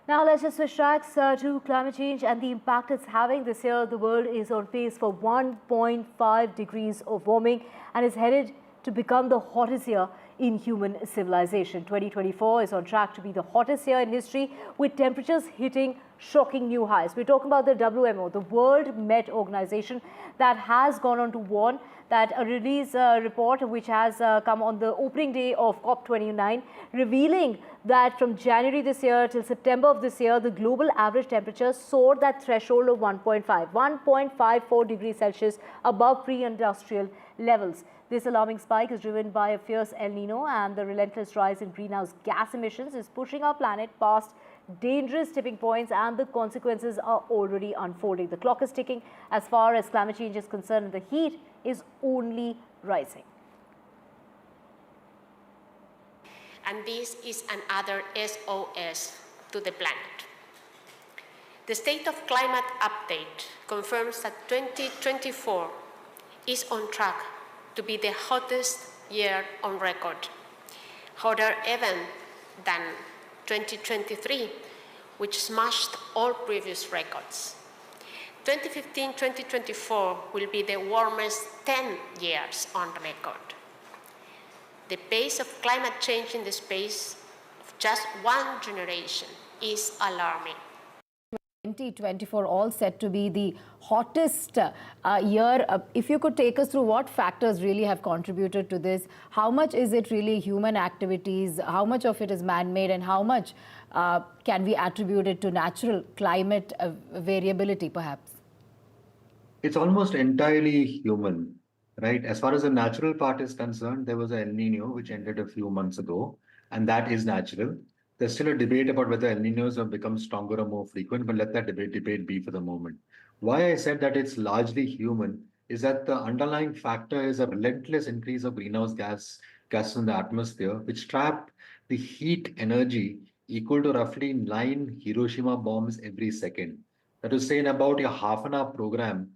Speaker 15: Now let's just switch tracks to climate change and the impact it's having. This year, the world is on pace for 1.5 degrees of warming and is headed to become the hottest year in human civilization. 2024 is on track to be the hottest year in history, with temperatures hitting shocking new highs. We're talking about the WMO, the World Met Organization, that has gone on to warn that a release report which has come on the opening day of COP29, revealing that from January this year till September of this year, the global average temperature soared that threshold of 1.54 degrees Celsius above pre-industrial levels. This alarming spike is driven by a fierce El Nino, and the relentless rise in greenhouse gas emissions is pushing our planet past dangerous tipping points, and the consequences are already unfolding. The clock is ticking as far as climate change is concerned, and the heat is only rising.
Speaker 21: And this is another SOS to the planet. The State of Climate Update confirms that 2024 is on track to be the hottest year on record, hotter even than 2023, which smashed all previous records. 2015-2024 will be the warmest 10 years on record. The pace of climate change in the space of just one generation is alarming.
Speaker 1: 2024 all set to be the hottest year. If you could take us through what factors really have contributed to this, how much is it really human activities, how much of it is man-made, and how much can we attribute it to natural climate variability perhaps?
Speaker 22: It's almost entirely human, right? As far as the natural part is concerned, there was an El Nino which ended a few months ago, and that is natural. There's still a debate about whether El Ninos have become stronger or more frequent, but let that debate be for the moment. Why I said that it's largely human is that the underlying factor is a relentless increase of greenhouse gases in the atmosphere, which trap the heat energy equal to roughly 9 Hiroshima bombs every second. That is, say, in about a half an hour program,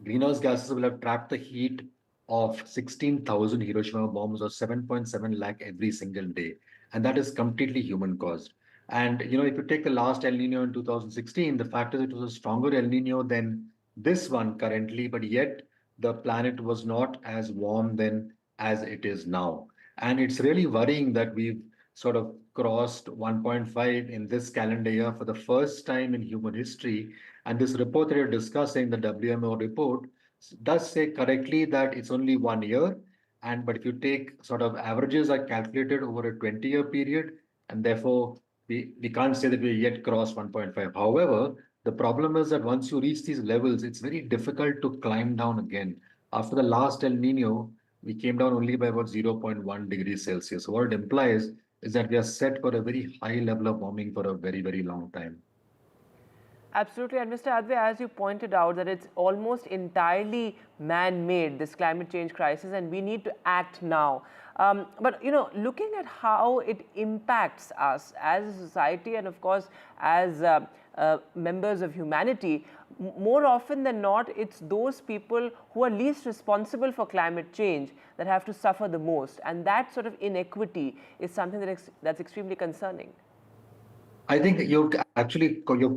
Speaker 22: greenhouse gases will have trapped the heat of 16,000 Hiroshima bombs or 7.7 lakh every single day. And that is completely human caused. And, if you take the last El Nino in 2016, the fact is it was a stronger El Nino than this one currently, but yet the planet was not as warm then as it is now. And it's really worrying that we've sort of crossed 1.5 in this calendar year for the first time in human history. And this report that you're discussing, the WMO report, does say correctly that it's only 1 year. But if you take sort of averages are calculated over a 20-year period, and therefore we can't say that we yet crossed 1.5. However, the problem is that once you reach these levels, it's very difficult to climb down again. After the last El Nino, we came down only by about 0.1 degrees Celsius. So what it implies is that we are set for a very high level of warming for a very, very long time.
Speaker 2: Absolutely. And Mr. Adve, as you pointed out, that it's almost entirely man-made, this climate change crisis, and we need to act now. But, looking at how it impacts us as a society and, of course, as members of humanity, more often than not, it's those people who are least responsible for climate change that have to suffer the most. And that sort of inequity is something that's extremely concerning.
Speaker 22: I think you've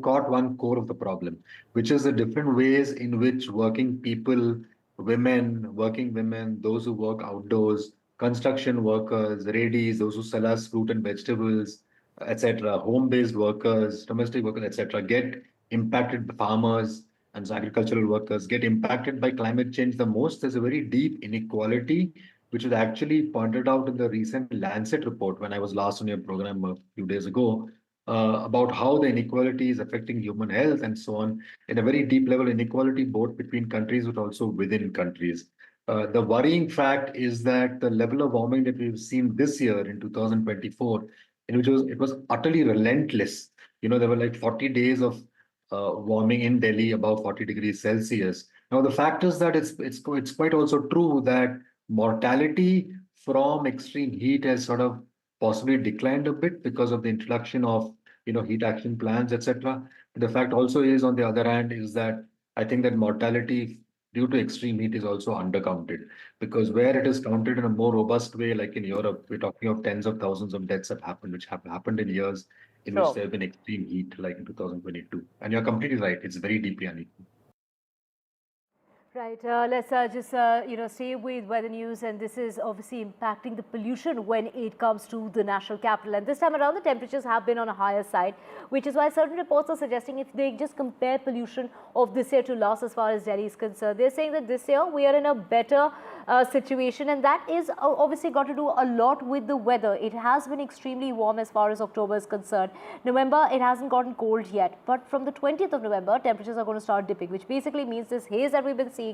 Speaker 22: caught one core of the problem, which is the different ways in which working people, working women, those who work outdoors, construction workers, radies, those who sell us fruit and vegetables, etc., home-based workers, domestic workers, etc., get impacted. Farmers and agricultural workers get impacted by climate change the most. There's a very deep inequality, which was actually pointed out in the recent Lancet report when I was last on your program a few days ago. About how the inequality is affecting human health and so on, in a very deep level inequality both between countries but also within countries. The worrying fact is that the level of warming that we've seen this year in 2024, in which it was utterly relentless. There were like 40 days of warming in Delhi above 40 degrees Celsius. Now, the fact is that it's quite also true that mortality from extreme heat has sort of possibly declined a bit because of the introduction of heat action plans, etc. The fact also is, on the other hand, is that I think that mortality due to extreme heat is also undercounted, because where it is counted in a more robust way, like in Europe, we're talking of tens of thousands of deaths have happened, which have happened in years in which there have been extreme heat, like in 2022. And you're completely right; it's very deeply unequal.
Speaker 15: Right, let's just, stay with weather news, and this is obviously impacting the pollution when it comes to the national capital. And this time around, the temperatures have been on a higher side, which is why certain reports are suggesting if they just compare pollution of this year to last as far as Delhi is concerned, they're saying that this year we are in a better situation, and that is obviously got to do a lot with the weather. It has been extremely warm as far as October is concerned. November, it hasn't gotten cold yet, but from the 20th of November, temperatures are going to start dipping, which basically means this haze that we've been seeing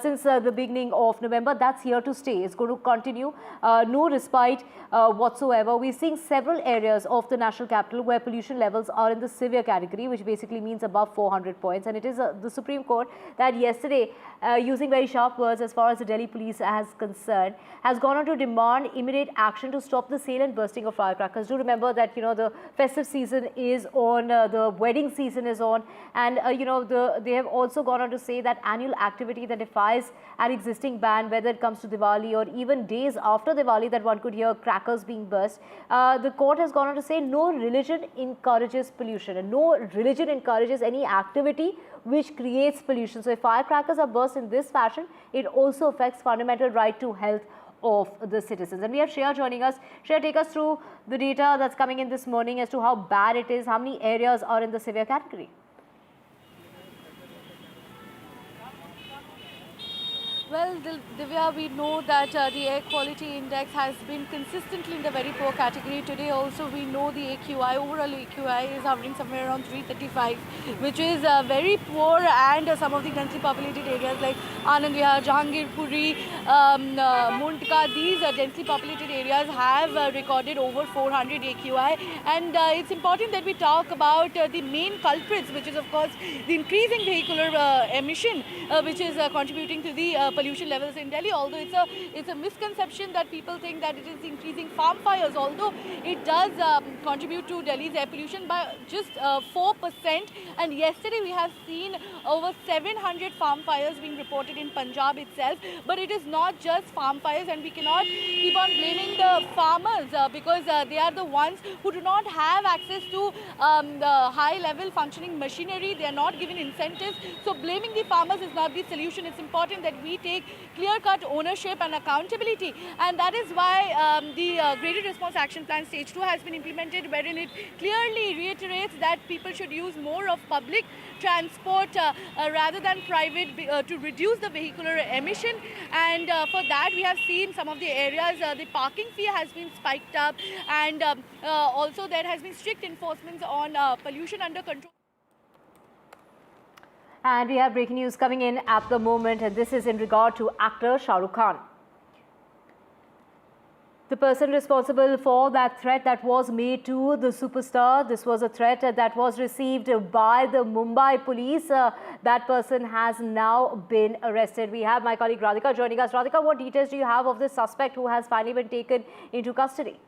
Speaker 15: since the beginning of November, that's here to stay. It's going to continue, no respite whatsoever. We're seeing several areas of the national capital where pollution levels are in the severe category, which basically means above 400 points. And it is the Supreme Court that yesterday, using very sharp words as far as the Delhi police is concerned, has gone on to demand immediate action to stop the sale and bursting of firecrackers. Do remember that, the festive season is on, the wedding season is on, and, they have also gone on to say that annual activity that defies an existing ban, whether it comes to Diwali or even days after Diwali that one could hear crackers being burst, the court has gone on to say no religion encourages pollution, and no religion encourages any activity which creates pollution. So if firecrackers are burst in this fashion, it also affects fundamental right to health of the citizens. And we have Shah joining us. Shah, take us through the data that's coming in this morning as to how bad it is, how many areas are in the severe category.
Speaker 3: Well, Divya, we know that the air quality index has been consistently in the very poor category. Today also we know the AQI, overall AQI is hovering somewhere around 335, which is very poor, and some of the densely populated areas like Anand Vihar, Jahangir Puri, Muntka, these densely populated areas have recorded over 400 AQI. And it's important that we talk about the main culprits, which is of course the increasing vehicular emission, which is contributing to the pollution levels in Delhi. Although it's a misconception that people think that it is increasing farm fires, although it does contribute to Delhi's air pollution by just 4%. And yesterday we have seen over 700 farm fires being reported in Punjab itself. But it is not just farm fires, and we cannot keep on blaming the farmers because they are the ones who do not have access to the high-level functioning machinery. They are not given incentives. So blaming the farmers is not the solution. It's important that we take clear-cut ownership and accountability. And that is why the Graded Response Action Plan Stage 2 has been implemented, wherein it clearly reiterates that people should use more of public transport rather than private to reduce the vehicular emission. And for that, we have seen some of the areas, the parking fee has been spiked up, and also there has been strict enforcement on pollution under control.
Speaker 15: And we have breaking news coming in at the moment, and this is in regard to actor Shah Rukh Khan. The person responsible for that threat that was made to the superstar, this was a threat that was received by the Mumbai police. That person has now been arrested. We have my colleague Radhika joining us. Radhika, what details do you have of this suspect who has finally been taken into custody?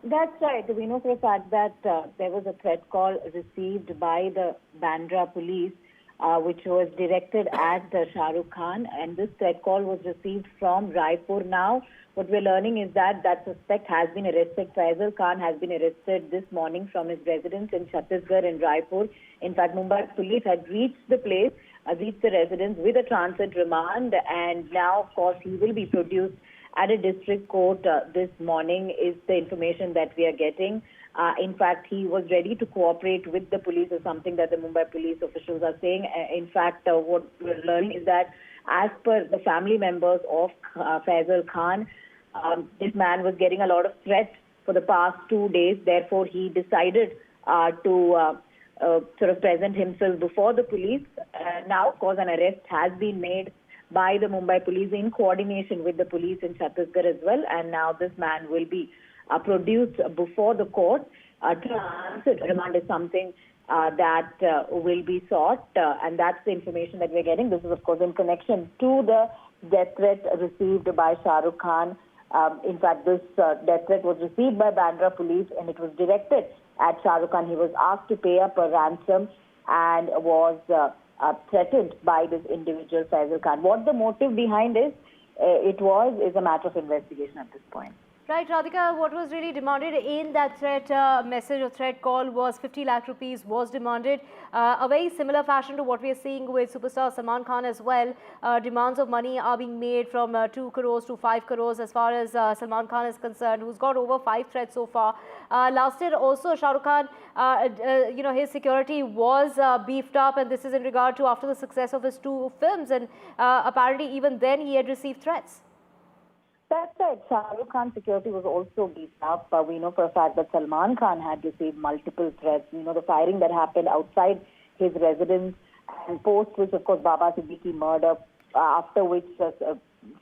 Speaker 4: That's right. We know for a fact that there was a threat call received by the Bandra police, which was directed at Shah Rukh Khan, and this threat call was received from Raipur. Now, what we're learning is that that suspect has been arrested. Faisal Khan has been arrested this morning from his residence in Chhattisgarh in Raipur. In fact, Mumbai police had reached the place, reached the residence with a transit remand, and now, of course, he will be produced at a district court this morning is the information that we are getting. In fact, he was ready to cooperate with the police, is something that the Mumbai police officials are saying. In fact, what we're learning is that as per the family members of Faisal Khan, this man was getting a lot of threats for the past 2 days. Therefore, he decided to sort of present himself before the police. Now, of course, an arrest has been made by the Mumbai police in coordination with the police in Chhattisgarh as well. And now this man will be produced before the court. Transit remand is something that will be sought, and that's the information that we're getting. This is, of course, in connection to the death threat received by Shah Rukh Khan. In fact, this death threat was received by Bandra police, and it was directed at Shah Rukh Khan. He was asked to pay up a ransom and was threatened by this individual, Faisal Khan. What the motive behind is a matter of investigation at this point.
Speaker 15: Right, Radhika, what was really demanded in that threat message or threat call was 50 lakh rupees was demanded. A very similar fashion to what we are seeing with superstar Salman Khan as well. Demands of money are being made from 2 crores to 5 crores as far as Salman Khan is concerned, who's got over 5 threats so far. Last year also, Shah Rukh Khan, his security was beefed up, and this is in regard to after the success of his 2 films, and apparently even then he had received threats.
Speaker 4: That's right. Shah Rukh Khan's security was also beefed up. We know for a fact that Salman Khan had received multiple threats. The firing that happened outside his residence, and post which, of course, Baba Siddiqui murder, after which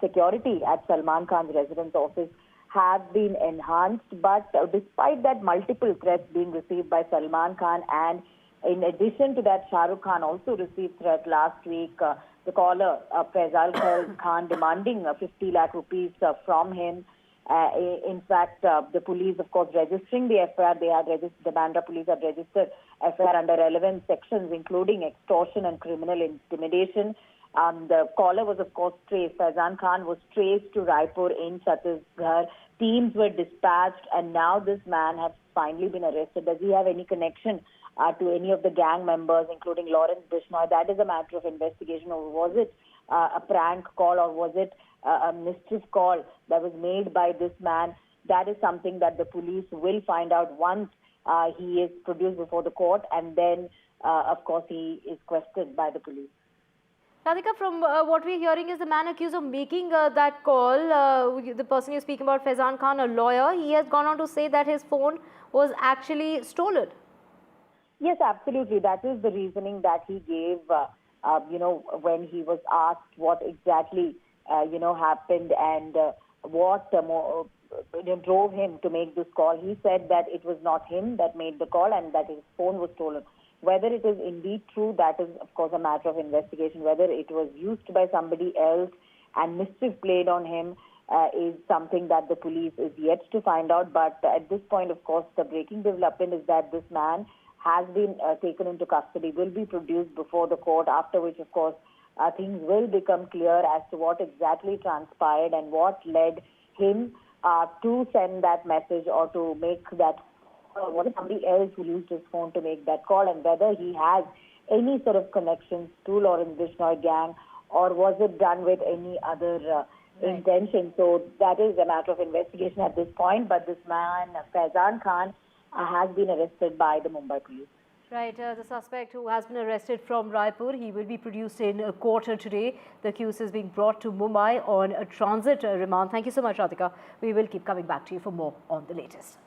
Speaker 4: security at Salman Khan's residence office have been enhanced. But despite that, multiple threats being received by Salman Khan, and in addition to that, Shah Rukh Khan also received threat last week. The caller, Faisal Khan, demanding 50 lakh rupees from him. In fact, the police, of course, registering the FIR, the Bandra police have registered FIR under relevant sections, including extortion and criminal intimidation. The caller was, of course, traced. Faisal Khan was traced to Raipur in Chhattisgarh. Teams were dispatched, and now this man has finally been arrested. Does he have any connection to any of the gang members, including Lawrence Bishnoi? That is a matter of investigation. Or was it a prank call, or was it a mischief call that was made by this man? That is something that the police will find out once he is produced before the court, and then, of course, he is questioned by the police.
Speaker 15: Radhika, from what we're hearing is the man accused of making that call, the person you're speaking about, Faizan Khan, a lawyer, he has gone on to say that his phone was actually stolen.
Speaker 4: Yes, absolutely. That is the reasoning that he gave, when he was asked what exactly, happened and what drove him to make this call. He said that it was not him that made the call and that his phone was stolen. Whether it is indeed true, that is, of course, a matter of investigation. Whether it was used by somebody else and mischief played on him is something that the police is yet to find out. But at this point, of course, the breaking development is that this man has been taken into custody, will be produced before the court, after which, of course, things will become clear as to what exactly transpired and what led him to send that message or to make that was it somebody else who used his phone to make that call, and whether he has any sort of connections to Lawrence Bishnoi gang, or was it done with any other intention. So that is a matter of investigation at this point. But this man, Faizan Khan, has been arrested by the Mumbai police.
Speaker 15: Right, the suspect who has been arrested from Raipur, he will be produced in court today. The accused is being brought to Mumbai on a transit remand. Thank you so much, Radhika. We will keep coming back to you for more on the latest.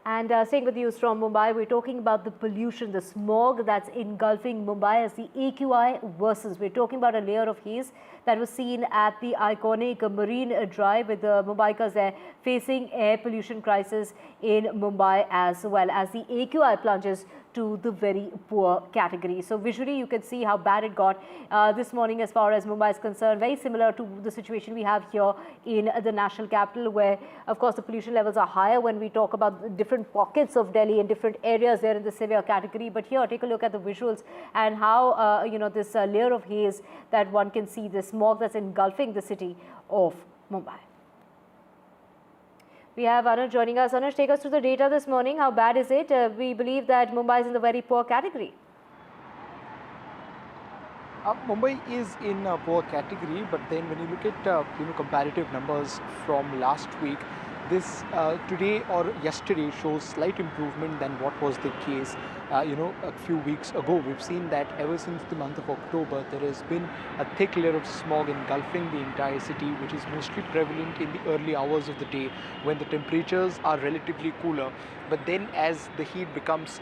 Speaker 15: And staying with news from Mumbai, we're talking about the pollution, the smog that's engulfing Mumbai as the AQI worsens. We're talking about a layer of haze that was seen at the iconic Marine Drive, with the Mumbaikas there facing air pollution crisis in Mumbai, as well as the AQI plunges to the very poor category. So visually you can see how bad it got this morning as far as Mumbai is concerned. Very similar to the situation we have here in the national capital, where of course the pollution levels are higher when we talk about the different pockets of Delhi and different areas there in the severe category. But here, take a look at the visuals and how this layer of haze that one can see, the smog that's engulfing the city of Mumbai. We have Anuj joining us. Anuj, take us through the data this morning. How bad is it? We believe that Mumbai is in the very poor category.
Speaker 17: Mumbai is in a poor category, but then when you look at comparative numbers from last week, this today or yesterday shows slight improvement than what was the case a few weeks ago. We've seen that ever since the month of October, there has been a thick layer of smog engulfing the entire city, which is mostly prevalent in the early hours of the day when the temperatures are relatively cooler. But then as the heat becomes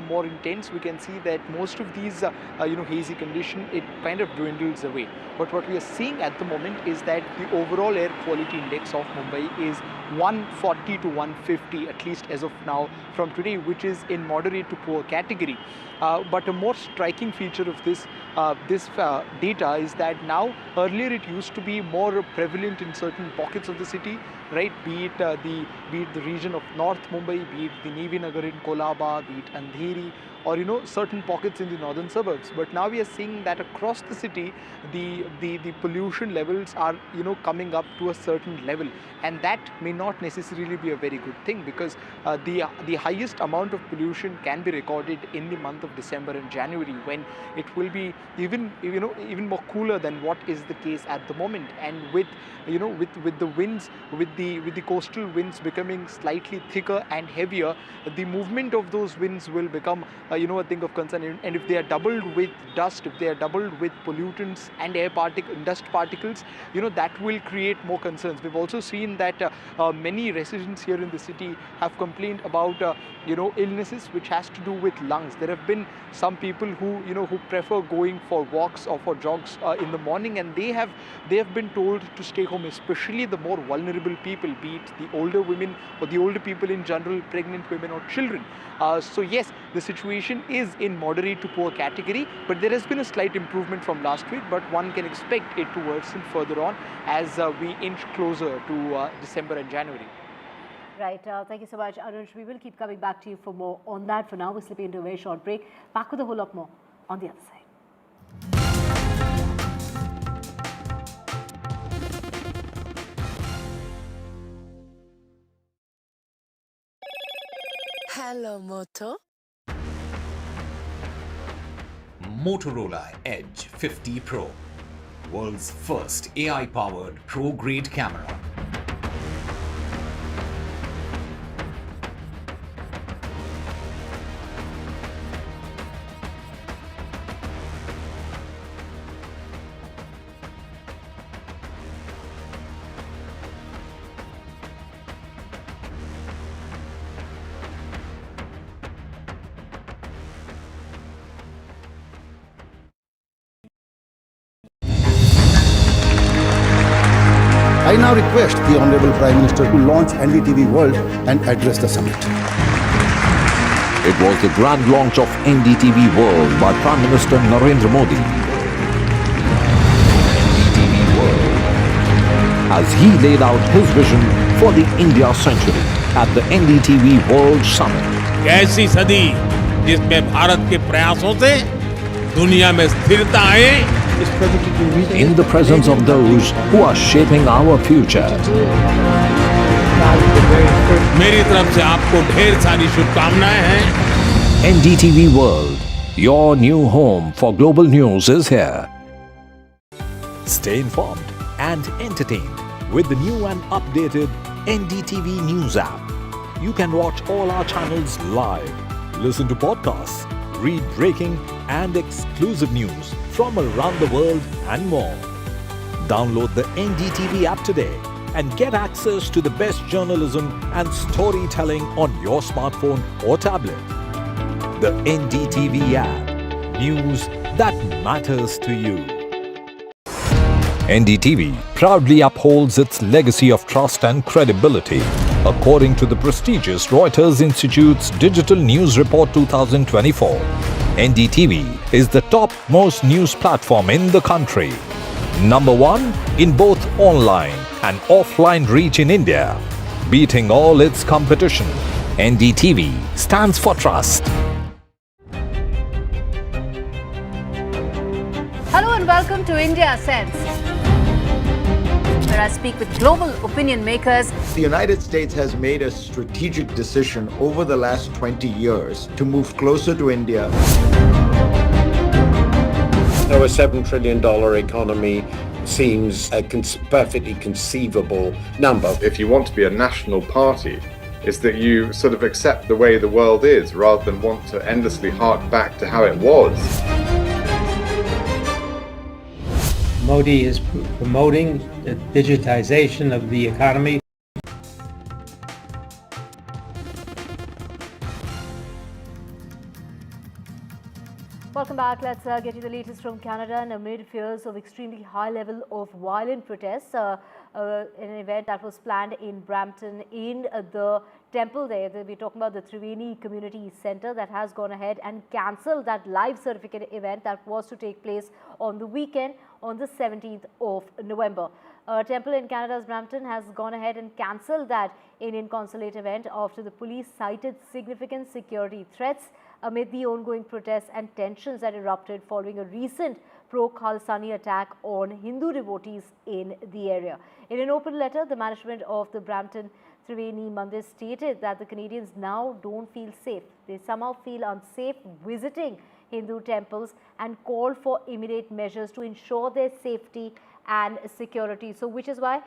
Speaker 17: more intense, we can see that most of these hazy condition, it kind of dwindles away. But what we are seeing at the moment is that the overall air quality index of Mumbai is 140 to 150, at least as of now from today, which is in moderate to poor category. But a more striking feature of this data is that now, earlier it used to be more prevalent in certain pockets of the city, right? Be it the region of North Mumbai, be it the Navy Nagar in Kolaba, be it Andheri, or certain pockets in the northern suburbs. But now we are seeing that across the city, the pollution levels are coming up to a certain level, and that may not necessarily be a very good thing, because the highest amount of pollution can be recorded in the month of December and January, when it will be even more cooler than what is the case at the moment. And with the winds, with the coastal winds becoming slightly thicker and heavier, the movement of those winds will become a thing of concern. And if they are doubled with dust, if they are doubled with pollutants and dust particles, that will create more concerns. We've also seen that many residents here in the city have complained about illnesses which has to do with lungs. There have been some people who prefer going for walks or for jogs in the morning, and they have been told to stay home, especially the more vulnerable people, be it the older women or the older people in general, pregnant women or children. So yes, the situation is in moderate to poor category, but there has been a slight improvement from last week, but one can expect it to worsen further on as we inch closer to December and January.
Speaker 15: Right. Thank you so much, Anuj. We will keep coming back to you for more on that. For now, we're slipping into a very short break. Back with a whole lot more on the other side.
Speaker 8: Hello, Moto.
Speaker 10: Motorola Edge 50 Pro, world's first AI-powered pro-grade camera.
Speaker 23: I now request the Honorable Prime Minister to launch NDTV World and address the summit.
Speaker 9: It was the grand launch of NDTV World by Prime Minister Narendra Modi. NDTV World, as he laid out his vision for the India century at the NDTV World Summit.
Speaker 5: ऐसी सदी जिसमें भारत के प्रयासों से दुनिया में स्थिरता आए,
Speaker 9: In the presence of those who are shaping our future.
Speaker 5: मेरी तरफ से आपको ढेर सारी शुभकामनाएं हैं।
Speaker 9: NDTV World, your new home for global news is here. Stay informed and entertained with the new and updated NDTV News app. You can watch all our channels live, listen to podcasts, read breaking and exclusive news from around the world and more. Download the NDTV app today and get access to the best journalism and storytelling on your smartphone or tablet. The NDTV app. News that matters to you. NDTV proudly upholds its legacy of trust and credibility. According to the prestigious Reuters Institute's Digital News Report 2024, NDTV is the topmost news platform in the country. Number 1 in both online and offline reach in India. Beating all its competition, NDTV stands for trust.
Speaker 15: Hello and welcome to India Sense, where I speak with global opinion makers.
Speaker 6: The United States has made a strategic decision over the last 20 years to move closer to India.
Speaker 7: So a $7 trillion economy seems a perfectly conceivable number.
Speaker 24: If you want to be a national party, it's that you sort of accept the way the world is rather than want to endlessly hark back to how it was.
Speaker 25: Modi is promoting the digitization of the economy.
Speaker 15: Welcome back. Let's get you the latest from Canada. And amid fears of extremely high level of violent protests, an event that was planned in Brampton in the temple there. We're talking about the Triveni Community Centre that has gone ahead and cancelled that live certificate event that was to take place on the weekend on the 17th of November. A temple in Canada's Brampton has gone ahead and cancelled that Indian consulate event after the police cited significant security threats amid the ongoing protests and tensions that erupted following a recent pro-Khalisani attack on Hindu devotees in the area. In an open letter, the management of the Brampton Triveni Mandir stated that the Canadians now don't feel safe. They somehow feel unsafe visiting Hindu temples and called for immediate measures to ensure their safety and security. So, which is why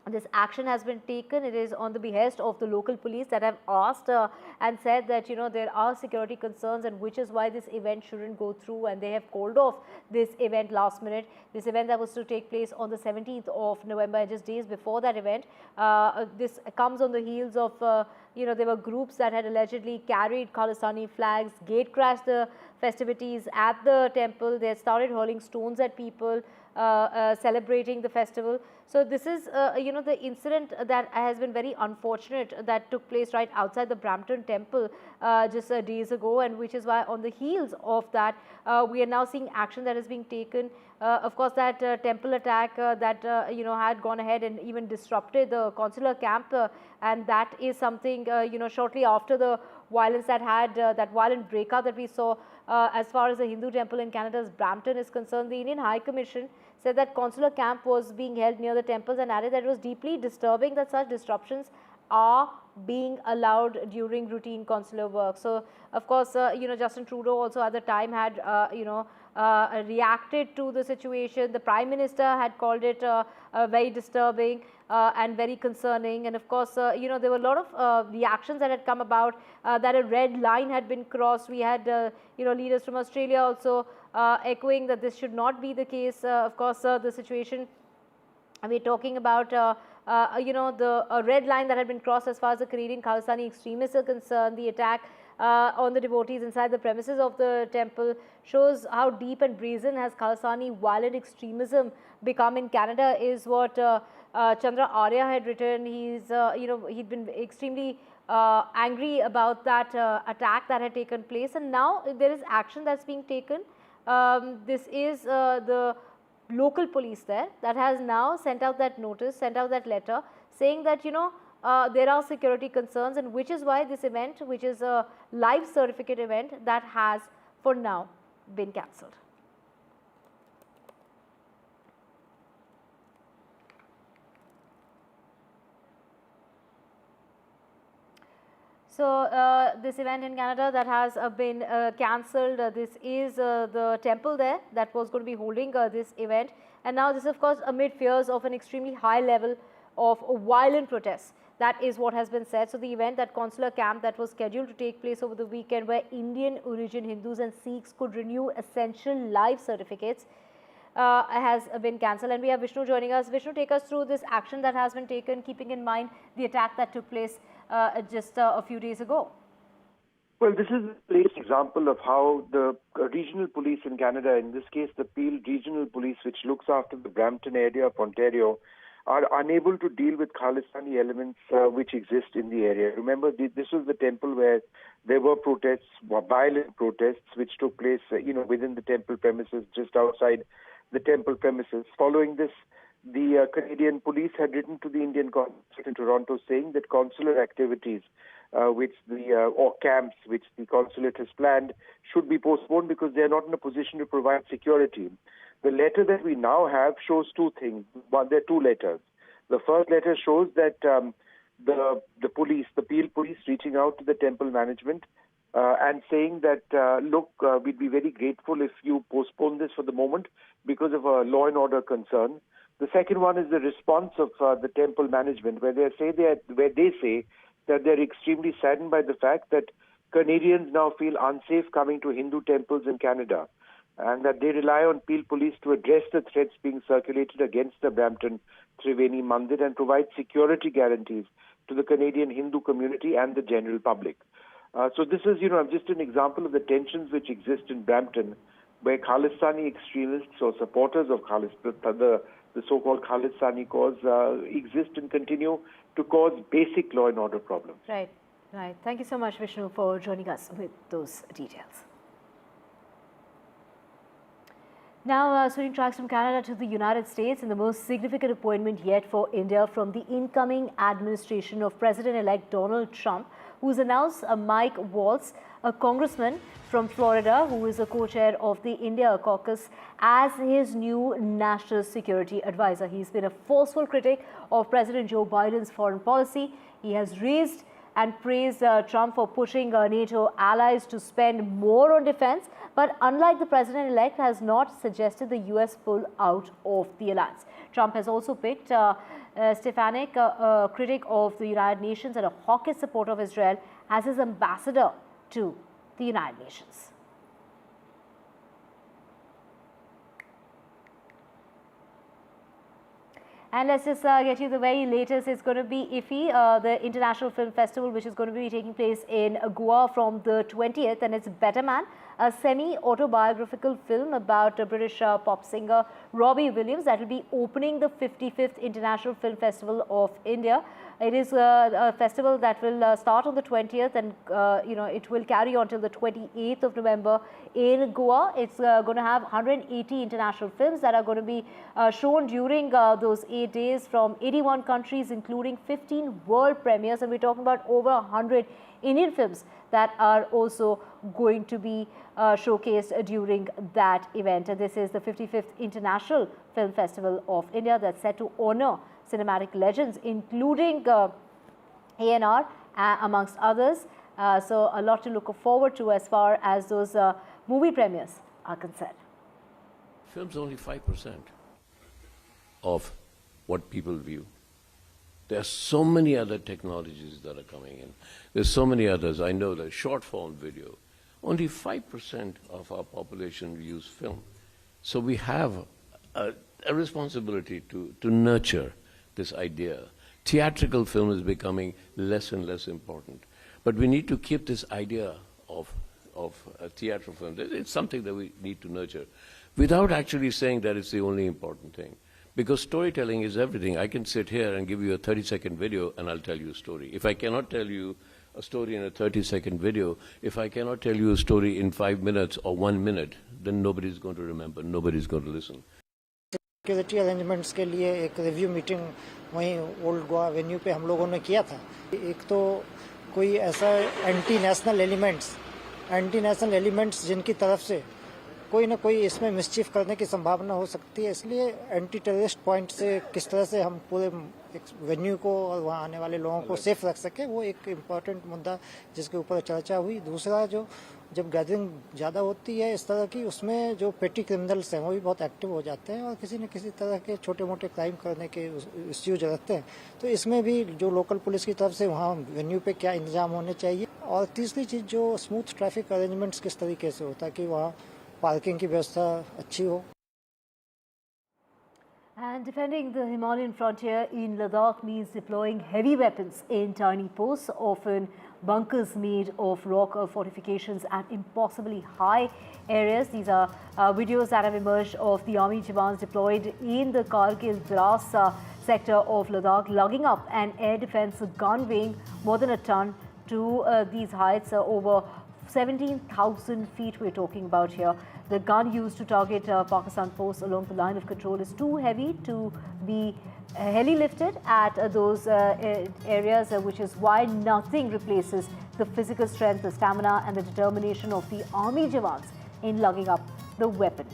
Speaker 15: this action has been taken. It is on the behest of the local police that have asked and said that, you know, there are security concerns, and which is why this event shouldn't go through, and they have called off this event last minute. This event that was to take place on the 17th of November, and just days before that event. This comes on the heels of, you know, there were groups that had allegedly carried Khalisani flags, gate crashed the festivities at the temple. They had started hurling stones at people celebrating the festival. So this is, you know, the incident that has been very unfortunate that took place right outside the Brampton temple just days ago, and which is why on the heels of that, we are now seeing action that is being taken. Of course, that temple attack that, you know, had gone ahead and even disrupted the consular camp, and that is something, you know, shortly after the violence that had, that violent breakout that we saw as far as the Hindu temple in Canada's Brampton is concerned, the Indian High Commission said that consular camp was being held near the temples and added that it was deeply disturbing that such disruptions are being allowed during routine consular work. So, of course, you know, Justin Trudeau also at the time had, you know, reacted to the situation. The Prime Minister had called it very disturbing and very concerning. And of course, you know, there were a lot of reactions that had come about, that a red line had been crossed. We had, you know, leaders from Australia also echoing that this should not be the case. Of course, the situation we're talking about, you know, the red line that had been crossed as far as the Canadian Khalisani extremists are concerned. The attack on the devotees inside the premises of the temple shows how deep and brazen has Khalisani violent extremism become in Canada, is what Chandra Arya had written. He's, you know, he'd been extremely angry about that attack that had taken place, and now there is action that's being taken. This is the local police there that has now sent out that notice, sent out that letter saying that, you know, there are security concerns, and which is why this event, which is a live certificate event, that has for now been cancelled. So this event in Canada that has been cancelled, this is the temple there that was going to be holding this event, and now this of course amid fears of an extremely high level of violent protests. That is what has been said. So the event, that consular camp that was scheduled to take place over the weekend, where Indian origin Hindus and Sikhs could renew essential life certificates, has been cancelled. And we have Vishnu joining us. Vishnu, take us through this action that has been taken, keeping in mind the attack that took place just a few days ago.
Speaker 11: Well, this is the latest example of how the regional police in Canada, in this case the Peel Regional Police, which looks after the Brampton area of Ontario, are unable to deal with Khalistani elements which exist in the area. Remember, this was the temple where there were protests, violent protests, which took place, within the temple premises, just outside the temple premises. Following this, the Canadian police had written to the Indian consulate in Toronto saying that consular activities, or camps which the consulate has planned, should be postponed because they are not in a position to provide security. The letter that we now have shows two things. One, there are two letters. The first letter shows that the police, the Peel police, reaching out to the temple management and saying that, look, we'd be very grateful if you postpone this for the moment because of a law and order concern. The second one is the response of the temple management, where they say that they're extremely saddened by the fact that Canadians now feel unsafe coming to Hindu temples in Canada, and that they rely on Peel police to address the threats being circulated against the Brampton Triveni Mandir and provide security guarantees to the Canadian Hindu community and the general public. So this is, just an example of the tensions which exist in Brampton, where Khalistani extremists or supporters of the so-called Khalistani cause exist and continue to cause basic law and order problems.
Speaker 15: Right, right. Thank you so much, Vishnu, for joining us with those details. Now, switching tracks from Canada to the United States, and the most significant appointment yet for India from the incoming administration of President-elect Donald Trump, who's announced Mike Waltz, a congressman from Florida who is a co-chair of the India caucus, as his new national security advisor. He's been a forceful critic of President Joe Biden's foreign policy. He has raised and praised Trump for pushing NATO allies to spend more on defense, but unlike the president-elect, has not suggested the US pull out of the alliance. Trump has also picked Stefanik, a critic of the United Nations and a hawkish supporter of Israel, as his ambassador to the United Nations. And let's just get you the very latest. It's going to be IFFI, the International Film Festival, which is going to be taking place in Goa from the 20th. And it's Better Man, a semi-autobiographical film about British pop singer Robbie Williams that will be opening the 55th International Film Festival of India. It is a festival that will start on the 20th and, it will carry on till the 28th of November in Goa. It's going to have 180 international films that are going to be shown during those 8 days from 81 countries, including 15 world premieres. And we're talking about over 100 Indian films that are also going to be showcased during that event. And this is the 55th International Film Festival of India that's set to honor cinematic legends, including A&R, amongst others. So a lot to look forward to as far as those movie premieres are concerned.
Speaker 12: Film's only 5% of what people view. There are so many other technologies that are coming in. There's so many others. I know that short form video, only 5% of our population views film. So we have a responsibility to nurture this idea. Theatrical film is becoming less and less important. But we need to keep this idea of theatrical film. It's something that we need to nurture without actually saying that it's the only important thing. Because storytelling is everything. I can sit here and give you a 30-second video and I'll tell you a story. If I cannot tell you a story in a 30-second video. If I cannot tell you a story in 5 minutes or 1 minute, then nobody's going to remember, nobody's going to listen.
Speaker 14: Security arrangements के लिए एक review meeting वहीं old Goa venue पे हम लोगों ने किया था। एक तो कोई ऐसा एंटी नेशनल एलिमेंट्स जिनकी तरफ से कोई ना कोई इसमें मिसचीफ करने की संभावना हो सकती है, इसलिए एंटी टेररिस्ट पॉइंट से किस तरह से हम पूरे वेन्यू को और वहाँ आने वाले लोगों को सेफ रख सके, वो एक इम्पॉर्टेंट मुद्दा जिसके ऊपर चर्चा हुई। दूसरा, जो जब गैदरिंग ज़्यादा होती है इस तरह की, उसमें जो पेटी क्रिमिनल्स हैं वो भी बहुत एक्टिव हो जाते हैं और किसी न किसी तरह के छोटे मोटे क्राइम करने के इश्यूज रखते हैं। तो इसमें भी जो लोकल पुलिस की तरफ से वहाँ वेन्यू पे क्या इंतजाम होने चाहिए। और तीसरी चीज़, जो स्मूथ ट्रैफिक अरेंजमेंट्स किस तरीके से हो ताकि वहाँ पार्किंग की व्यवस्था अच्छी हो।
Speaker 15: And defending the Himalayan frontier in Ladakh means deploying heavy weapons in tiny posts, often bunkers made of rock fortifications at impossibly high areas. These are videos that have emerged of the army jawans deployed in the Kargil Dras sector of Ladakh, lugging up an air defense gun weighing more than a ton to these heights, over 17,000 feet we're talking about here. The gun used to target Pakistan posts along the line of control is too heavy to be heli-lifted at those areas, which is why nothing replaces the physical strength, the stamina and the determination of the army jawans in lugging up the weapon.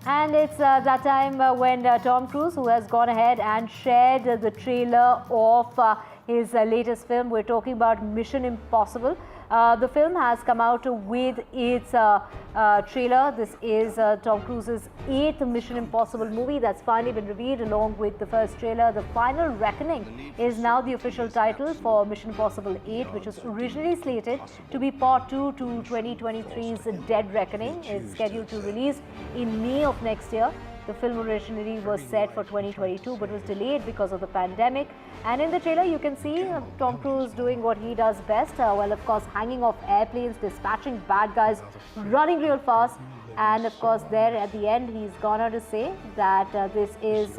Speaker 15: And it's that time when Tom Cruise, who has gone ahead and shared the trailer of his latest film. We're talking about Mission Impossible. The film has come out with its trailer. This is Tom Cruise's 8th Mission Impossible movie that's finally been revealed along with the first trailer. The Final Reckoning is now the official title for Mission Impossible 8, which was originally slated to be part 2 to 2023's Dead Reckoning. It's scheduled to release in May of next year. The film originally was set for 2022 but was delayed because of the pandemic. And in the trailer you can see Tom Cruise doing what he does best, well, of course, hanging off airplanes, dispatching bad guys, running real fast. And of course there at the end he's gone on to say that this is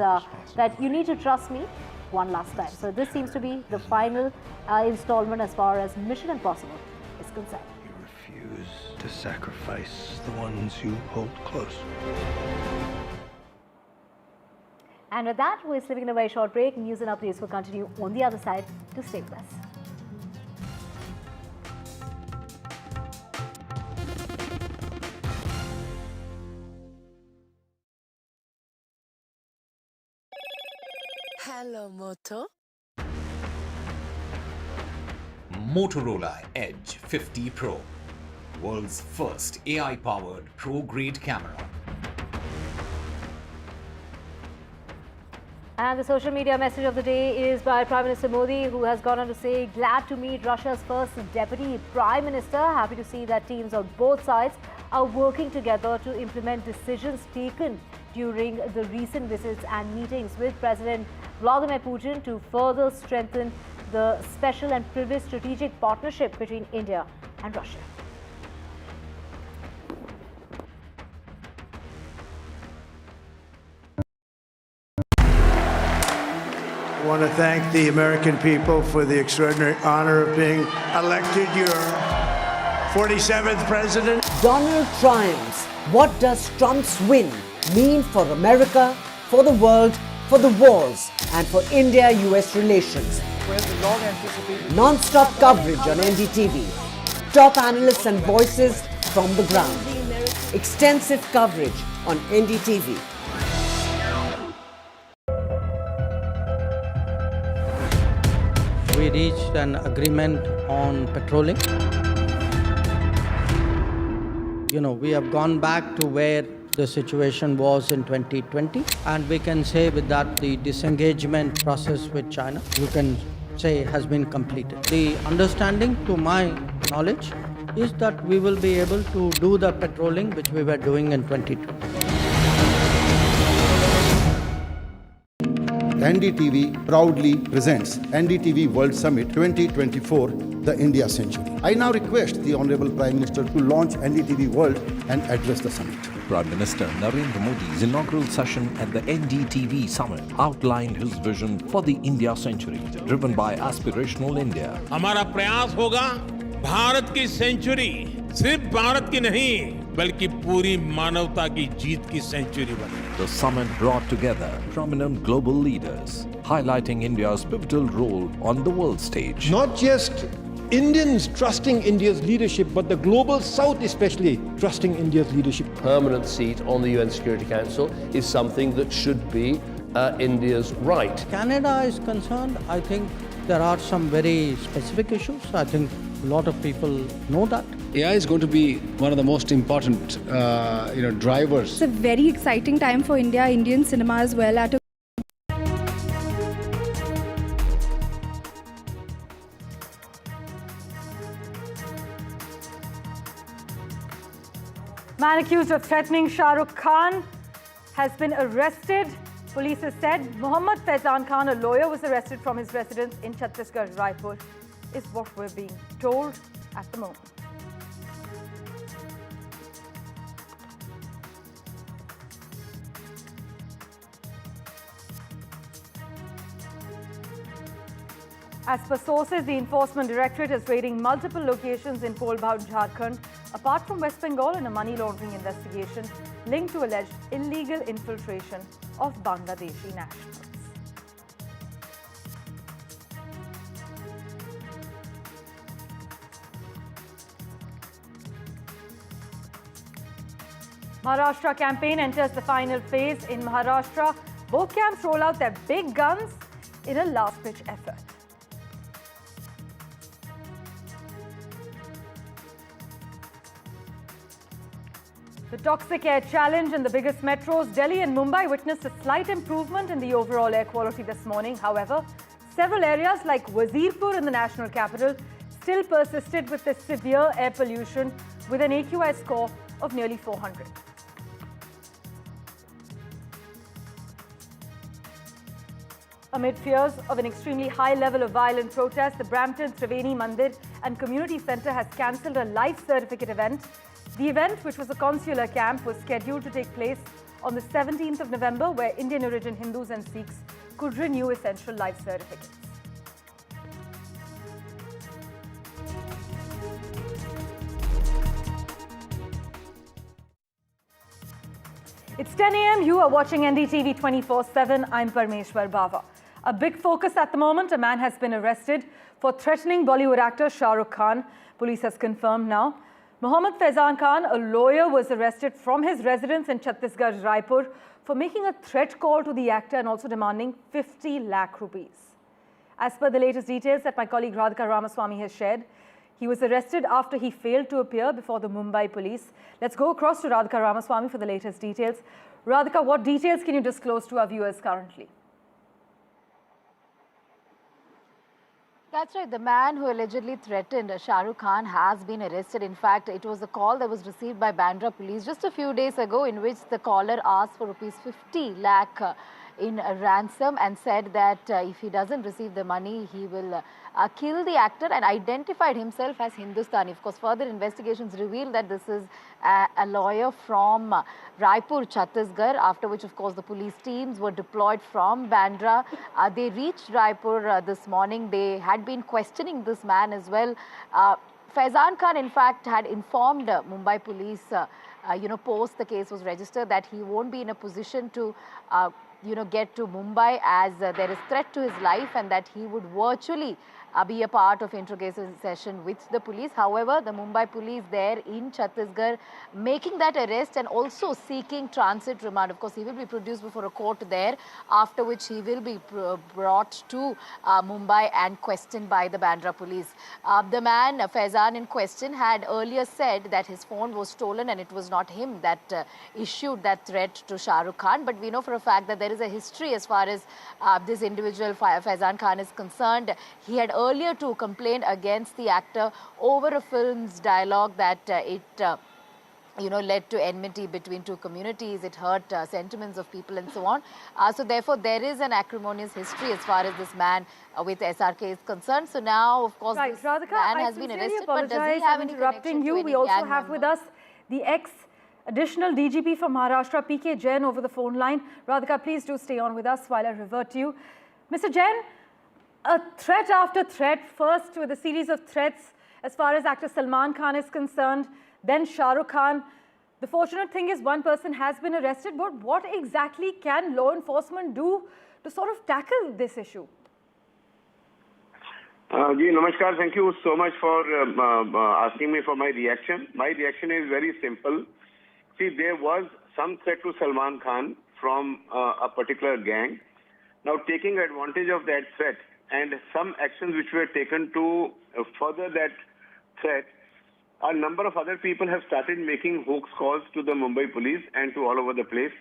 Speaker 15: that you need to trust me one last time. So this seems to be the final installment as far as Mission Impossible is concerned.
Speaker 16: You refuse to sacrifice the ones you hold close.
Speaker 15: And with that, we're slipping in a very short break. News and updates will continue on the other side. To stay with us.
Speaker 8: Hello, Moto.
Speaker 10: Motorola Edge 50 Pro, world's first AI-powered pro-grade camera.
Speaker 15: And the social media message of the day is by Prime Minister Modi, who has gone on to say, glad to meet Russia's first Deputy Prime Minister. Happy to see that teams on both sides are working together to implement decisions taken during the recent visits and meetings with President Vladimir Putin to further strengthen the special and privileged strategic partnership between India and Russia.
Speaker 23: I want to thank the American people for the extraordinary honor of being elected your 47th president.
Speaker 18: Donald triumphs. What does Trump's win mean for America, for the world, for the wars, and for India-US relations? Non-stop coverage on NDTV. Top analysts and voices from the ground. Extensive coverage on NDTV.
Speaker 19: We reached an agreement on patrolling. You know, we have gone back to where the situation was in 2020, and we can say with that the disengagement process with China, you can say, has been completed. The understanding, to my knowledge, is that we will be able to do the patrolling which we were doing in 2020.
Speaker 23: NDTV proudly presents NDTV World Summit 2024, the India Century. I now request the Honorable Prime Minister to launch NDTV World and address the summit.
Speaker 9: Prime Minister Narendra Modi's inaugural session at the NDTV Summit outlined his vision for the India century, driven by aspirational India.
Speaker 5: हमारा प्रयास होगा भारत की century सिर्फ भारत की नहीं बल्कि पूरी मानवता की जीत की सेंचुरी बने.
Speaker 9: The summit brought together prominent global leaders, highlighting India's pivotal role on the world stage.
Speaker 1: Not just Indians trusting India's leadership, but the global South especially trusting India's leadership.
Speaker 12: Permanent seat on the UN Security Council is something that should be India's right.
Speaker 19: Canada is concerned, I think there are some very specific issues. I think a lot of people know that.
Speaker 2: AI is going to be one of the most important, drivers.
Speaker 13: It's a very exciting time for India, Indian cinema as well.
Speaker 15: Man accused of threatening Shah Rukh Khan has been arrested. Police has said Mohammad Faizan Khan, a lawyer, was arrested from his residence in Chhattisgarh, Raipur, is what we're being told at the moment. As per sources, the Enforcement Directorate is raiding multiple locations in Kolbhaut, Jharkhand, apart from West Bengal, in a money laundering investigation linked to alleged illegal infiltration of Bangladeshi nationals. Maharashtra campaign enters the final phase in Maharashtra. Both camps roll out their big guns in a last-ditch effort. The toxic air challenge in the biggest metros, Delhi and Mumbai, witnessed a slight improvement in the overall air quality this morning. However, several areas like Wazirpur in the national capital still persisted with the severe air pollution with an AQI score of nearly 400. Amid fears of an extremely high level of violent protest, the Brampton Triveni Mandir and Community Centre has cancelled a life certificate event. The event, which was a consular camp, was scheduled to take place on the 17th of November, where Indian origin Hindus and Sikhs could renew essential life certificates. It's 10 a.m. You are watching NDTV 24/7. I'm Parmeshwar Bava. A big focus at the moment, a man has been arrested for threatening Bollywood actor Shah Rukh Khan. Police has confirmed now. Mohammad Faizan Khan, a lawyer, was arrested from his residence in Chhattisgarh, Raipur, for making a threat call to the actor and also demanding 50 lakh rupees. As per the latest details that my colleague Radhika Ramaswamy has shared, he was arrested after he failed to appear before the Mumbai police. Let's go across to Radhika Ramaswamy for the latest details. Radhika, what details can you disclose to our viewers currently?
Speaker 20: That's right. The man who allegedly threatened Shah Rukh Khan has been arrested. In fact, it was a call that was received by Bandra police just a few days ago, in which the caller asked for rupees 50 lakh in a ransom and said that if he doesn't receive the money, he will kill the actor, and identified himself as Hindustani. Of course, further investigations revealed that this is a lawyer from Raipur, Chhattisgarh, after which, of course, the police teams were deployed from Bandra. They reached Raipur this morning. They had been questioning this man as well. Faizan Khan, in fact, had informed Mumbai police, post the case was registered, that he won't be in a position to get to Mumbai as there is threat to his life, and that he would virtually be a part of interrogation session with the police. However, the Mumbai police there in Chhattisgarh making that arrest and also seeking transit remand. Of course, he will be produced before a court there, after which he will be brought to Mumbai and questioned by the Bandra police. The man, Faizan, in question had earlier said that his phone was stolen and it was not him that issued that threat to Shah Rukh Khan. But we know for a fact that there is a history as far as this individual, Faizan Khan, is concerned. He had earlier too complained against the actor over a film's dialogue that it led to enmity between two communities. It hurt sentiments of people and so on. So therefore, there is an acrimonious history as far as this man with SRK is concerned. So now, of course,
Speaker 15: right,
Speaker 20: this
Speaker 15: Radhika,
Speaker 20: man has been arrested. But does he have any
Speaker 15: interrupting
Speaker 20: connection
Speaker 15: you?
Speaker 20: to any
Speaker 15: We also
Speaker 20: gang
Speaker 15: have
Speaker 20: member?
Speaker 15: with us the
Speaker 3: Additional DGP from Maharashtra, PK Jain, over the phone line. Radhika, please do stay on with us while I revert to you. Mr. Jain, a threat after threat, first with a series of threats as far as actor Salman Khan is concerned, then Shah Rukh Khan. The fortunate thing is one person has been arrested, but what exactly can law enforcement do to sort of tackle this issue?
Speaker 4: Ji, namaskar. Thank you so much for asking me for my reaction. My reaction is very simple. See, there was some threat to Salman Khan from a particular gang. Now, taking advantage of that threat and some actions which were taken to further that threat, a number of other people have started making hoax calls to the Mumbai police and to all over the place.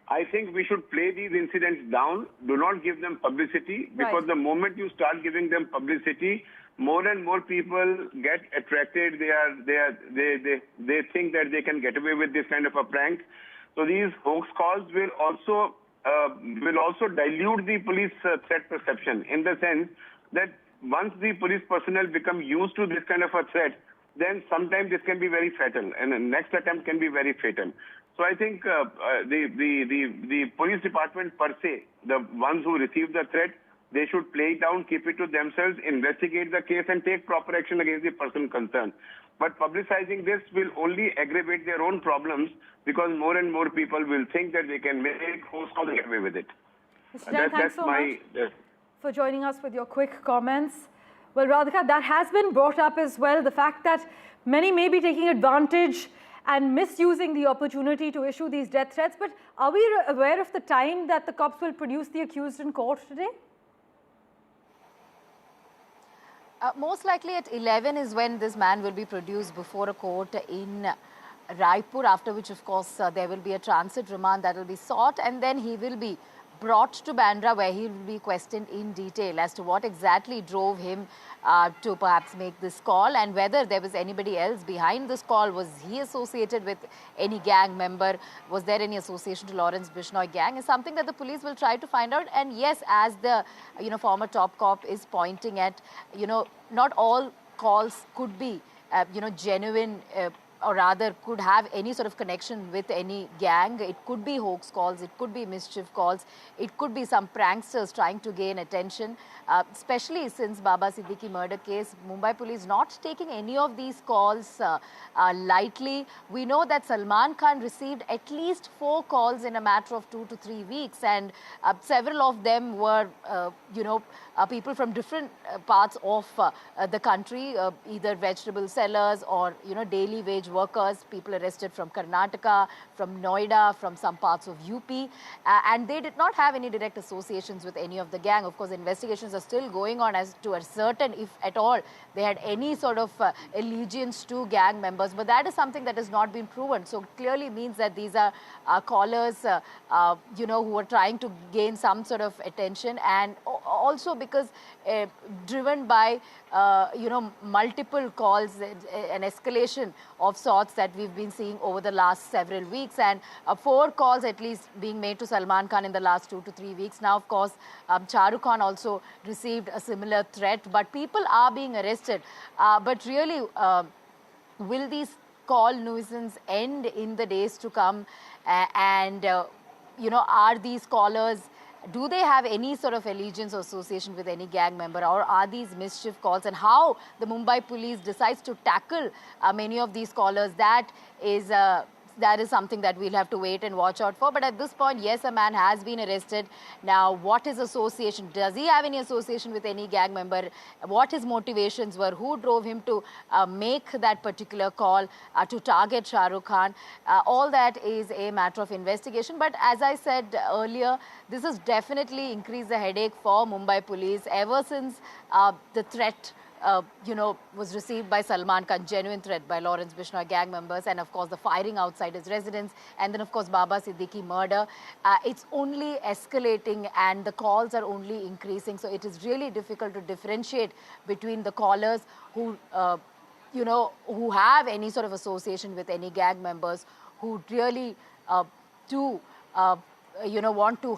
Speaker 4: I think we should play these incidents down. Do not give them publicity, because the moment you start giving them publicity, more and more people get attracted. They think that they can get away with this kind of a prank. So these hoax calls will also dilute the police threat perception, in the sense that once the police personnel become used to this kind of a threat, then sometimes this can be very fatal, and the next attempt can be very fatal. So I think the police department per se, the ones who receive the threat, they should play it down, keep it to themselves, investigate the case and take proper action against the person concerned. But publicizing this will only aggravate their own problems, because more and more people will think that they can make hoax calls and get away with it.
Speaker 3: Mr. Jain, thanks so much for joining us with your quick comments. Well, Radhika, that has been brought up as well, the fact that many may be taking advantage and misusing the opportunity to issue these death threats. But are we aware of the time that the cops will produce the accused in court today?
Speaker 20: Most likely at 11 is when this man will be produced before a court in Raipur, after which, of course, there will be a transit remand that will be sought, and then he will be brought to Bandra, where he will be questioned in detail as to what exactly drove him to perhaps make this call, and whether there was anybody else behind this call. Was he associated with any gang member? Was there any association to Lawrence Bishnoi gang? Is something that the police will try to find out. And yes, as the former top cop is pointing at, not all calls could be genuine, or rather could have any sort of connection with any gang. It could be hoax calls, it could be mischief calls, it could be some pranksters trying to gain attention, especially since Baba Siddiqui murder case. Mumbai police not taking any of these calls lightly. We know that Salman Khan received at least 4 calls in a matter of 2 to 3 weeks, and several of them were, people from different parts of the country, either vegetable sellers or, daily wage workers, people arrested from Karnataka, from Noida, from some parts of UP, and they did not have any direct associations with any of the gang. Of course, investigations are still going on as to ascertain if at all they had any sort of allegiance to gang members, but that is something that has not been proven. So clearly means that these are callers, who are trying to gain some sort of attention, and also because driven by, multiple calls, an escalation of sorts that we've been seeing over the last several weeks, and 4 calls at least being made to Salman Khan in the last 2 to 3 weeks. Now, of course, Shah Rukh Khan also received a similar threat, but people are being arrested. But really, will these call nuisance end in the days to come? Are these callers, do they have any sort of allegiance or association with any gang member, or are these mischief calls? And how the Mumbai police decides to tackle many of these callers, that is something that we'll have to wait and watch out for. But at this point, yes, a man has been arrested. Now, what his association? Does he have any association with any gang member? What his motivations were? Who drove him to make that particular call to target Shah Rukh Khan? All that is a matter of investigation. But as I said earlier, this has definitely increased the headache for Mumbai police ever since the threat was received by Salman Khan, genuine threat by Lawrence Bishnoi gang members, and of course the firing outside his residence, and then of course Baba Siddiqui murder. It's only escalating and the calls are only increasing. So it is really difficult to differentiate between the callers who, who have any sort of association with any gang members, who really want to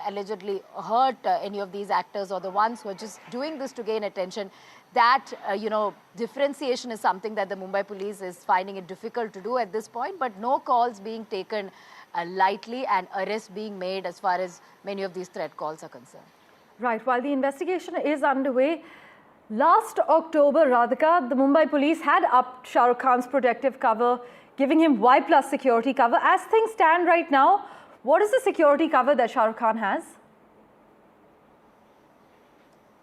Speaker 20: allegedly hurt any of these actors, or the ones who are just doing this to gain attention. that, differentiation is something that the Mumbai police is finding it difficult to do at this point, but no calls being taken lightly and arrests being made as far as many of these threat calls are concerned.
Speaker 3: Right, while the investigation is underway, last October, Radhika, the Mumbai police had upped Shah Rukh Khan's protective cover, giving him Y+ security cover. As things stand right now, what is the security cover that Shah Rukh Khan has?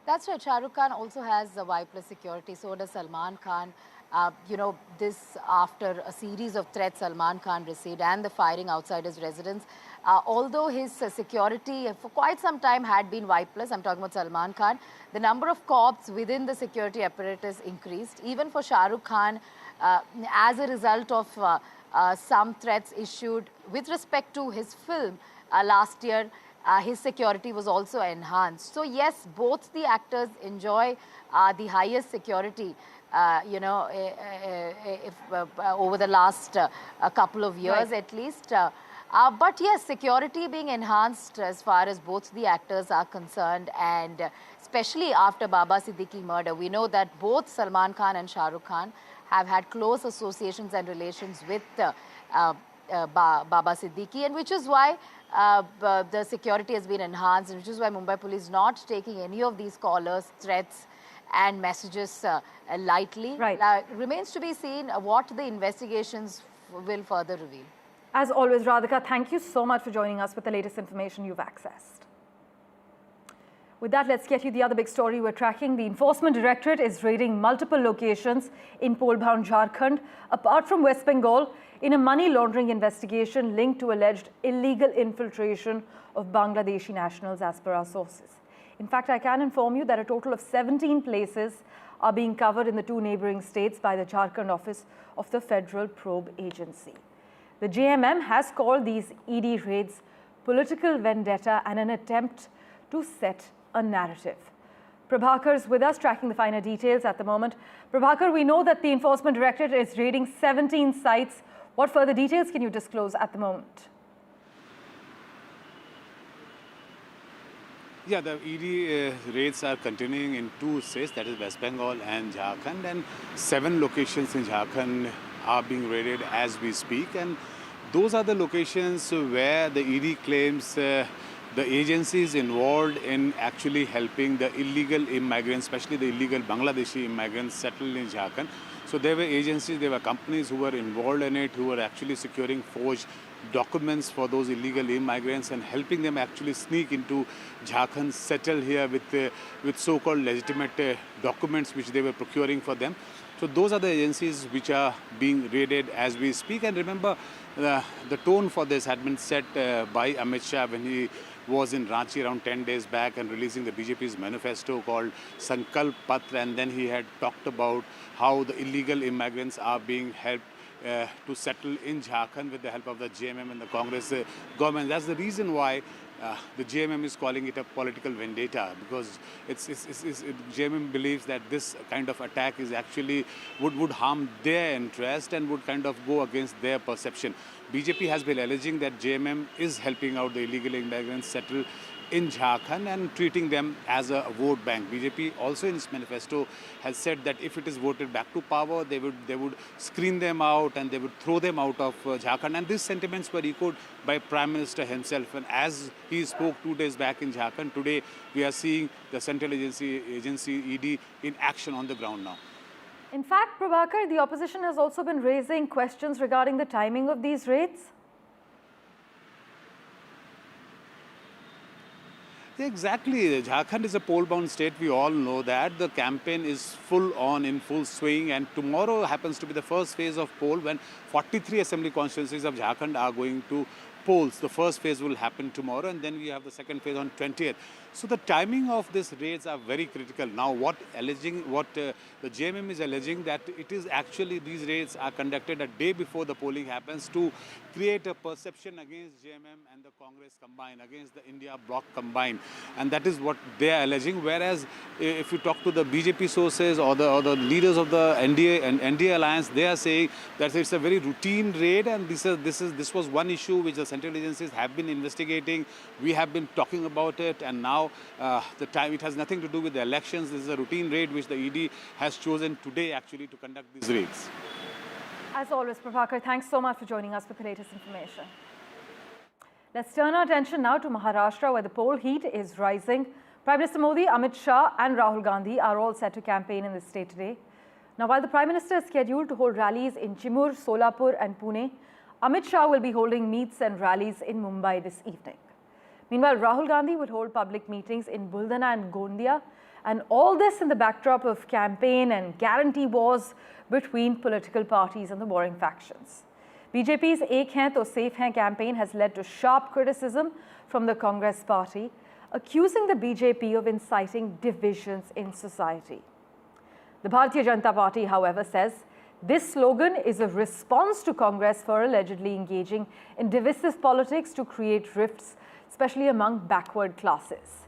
Speaker 20: That's right. Shah Rukh Khan also has the Y+ security. So does Salman Khan. This after a series of threats Salman Khan received and the firing outside his residence. Although his security for quite some time had been Y+, I'm talking about Salman Khan, the number of cops within the security apparatus increased. Even for Shah Rukh Khan, as a result of some threats issued with respect to his film last year, his security was also enhanced. So yes, both the actors enjoy the highest security, over the last couple of years at least. But yes, security being enhanced as far as both the actors are concerned, and especially after Baba Siddiqui murder. We know that both Salman Khan and Shah Rukh Khan have had close associations and relations with Baba Siddiqui, and which is why the security has been enhanced, and which is why Mumbai police not taking any of these callers, threats and messages lightly.
Speaker 3: Right.
Speaker 20: Remains to be seen what the investigations will further reveal.
Speaker 3: As always, Radhika, thank you so much for joining us with the latest information you've accessed. With that, let's get you the other big story we're tracking. The Enforcement Directorate is raiding multiple locations in pole-bound Jharkhand, apart from West Bengal, in a money laundering investigation linked to alleged illegal infiltration of Bangladeshi nationals, as per our sources. In fact, I can inform you that a total of 17 places are being covered in the two neighboring states by the Jharkhand office of the Federal Probe Agency. The JMM has called these ED raids political vendetta and an attempt to set a narrative. Prabhakar is with us, tracking the finer details at the moment. Prabhakar, we know that the Enforcement Directorate is raiding 17 sites. What further details can you disclose at the moment?
Speaker 6: Yeah, the ED raids are continuing in two states, that is West Bengal and Jharkhand, and 7 locations in Jharkhand are being raided as we speak, and those are the locations where the ED claims the agency is involved in actually helping the illegal immigrants, especially the illegal Bangladeshi immigrants, settle in Jharkhand. So there were agencies, there were companies who were involved in it, who were actually securing forged documents for those illegal immigrants and helping them actually sneak into Jharkhand, settle here with so-called legitimate documents which they were procuring for them. So those are the agencies which are being raided as we speak. And remember, the tone for this had been set by Amit Shah when he was in Ranchi around 10 days back and releasing the BJP's manifesto called Sankalp Patra, and then he had talked about how the illegal immigrants are being helped to settle in Jharkhand with the help of the JMM and the Congress government. That's the reason why the JMM is calling it a political vendetta, because JMM believes that this kind of attack is actually would harm their interest and would kind of go against their perception. BJP has been alleging that JMM is helping out the illegal immigrants settle in Jharkhand and treating them as a vote bank. BJP also in its manifesto has said that if it is voted back to power, they would screen them out and they would throw them out of Jharkhand. And these sentiments were echoed by Prime Minister himself. And as he spoke 2 days back in Jharkhand, today we are seeing the Central Agency ED in action on the ground now.
Speaker 3: In fact, Prabhakar, the opposition has also been raising questions regarding the timing of these raids.
Speaker 6: Exactly. Jharkhand is a poll-bound state. We all know that. The campaign is full on, in full swing, and tomorrow happens to be the first phase of poll when 43 assembly constituencies of Jharkhand are going to polls. The first phase will happen tomorrow, and then we have the second phase on 20th. So the timing of these raids are very critical. Now, what the JMM is alleging, that it is actually these raids are conducted a day before the polling happens to create a perception against JMM and the Congress combined, against the India bloc combined, and that is what they are alleging. Whereas, if you talk to the BJP sources or the leaders of the NDA alliance, they are saying that it's a very routine raid, and this was one issue which the central agencies have been investigating. We have been talking about it, and now now the time. It has nothing to do with the elections. This is a routine raid which the ED has chosen today actually to conduct these raids.
Speaker 3: As always, Prabhakar, thanks so much for joining us with the latest information. Let's turn our attention now to Maharashtra, where the poll heat is rising. Prime Minister Modi, Amit Shah and Rahul Gandhi are all set to campaign in the state today. Now, while the Prime Minister is scheduled to hold rallies in Chimur, Solapur and Pune, Amit Shah will be holding meets and rallies in Mumbai this evening. Meanwhile, Rahul Gandhi will hold public meetings in Buldana and Gondia, and all this in the backdrop of campaign and guarantee wars between political parties and the warring factions. BJP's Ek Hain to Safe Hain campaign has led to sharp criticism from the Congress party, accusing the BJP of inciting divisions in society. The Bharatiya Janata Party, however, says this slogan is a response to Congress for allegedly engaging in divisive politics to create rifts, especially among backward classes.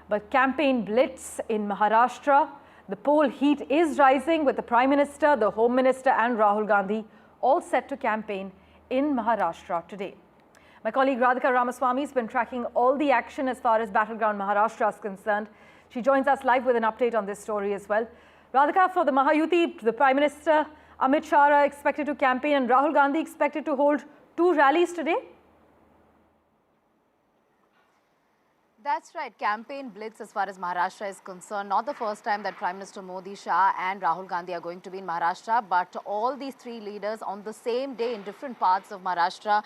Speaker 3: But campaign blitz in Maharashtra, the poll heat is rising with the Prime Minister, the Home Minister and Rahul Gandhi all set to campaign in Maharashtra today. My colleague Radhika Ramaswamy has been tracking all the action as far as battleground Maharashtra is concerned. She joins us live with an update on this story as well. Radhika, for the Mahayuti, the Prime Minister, Amit Shah are expected to campaign and Rahul Gandhi expected to hold 2 rallies today.
Speaker 20: That's right. Campaign blitz as far as Maharashtra is concerned. Not the first time that Prime Minister Modi, Shah and Rahul Gandhi are going to be in Maharashtra, but all these 3 leaders on the same day in different parts of Maharashtra.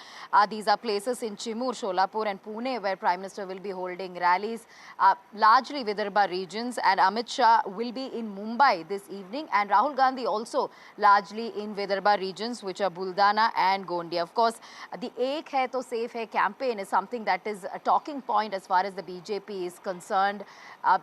Speaker 20: These are places in Chimur, Solapur and Pune where Prime Minister will be holding rallies, largely Vidarbha regions, and Amit Shah will be in Mumbai this evening, and Rahul Gandhi also largely in Vidarbha regions, which are Buldana and Gondia. Of course, the Ek Hai to Safe Hai campaign is something that is a talking point as far as the BJP is concerned,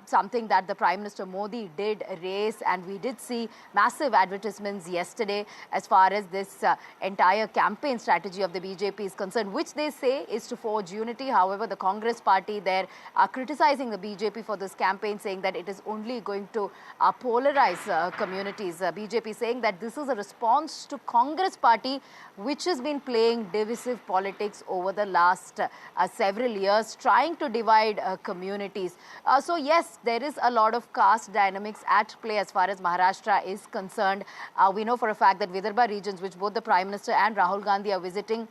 Speaker 20: something that the Prime Minister Modi did raise, and we did see massive advertisements yesterday as far as this entire campaign strategy of the BJP is concerned, which they say is to forge unity. However, the Congress party there are criticizing the BJP for this campaign, saying that it is only going to polarize communities. BJP saying that this is a response to Congress party, which has been playing divisive politics over the last several years, trying to divide communities. So yes, there is a lot of caste dynamics at play as far as Maharashtra is concerned. We know for a fact that Vidarbha regions, which both the Prime Minister and Rahul Gandhi are visiting,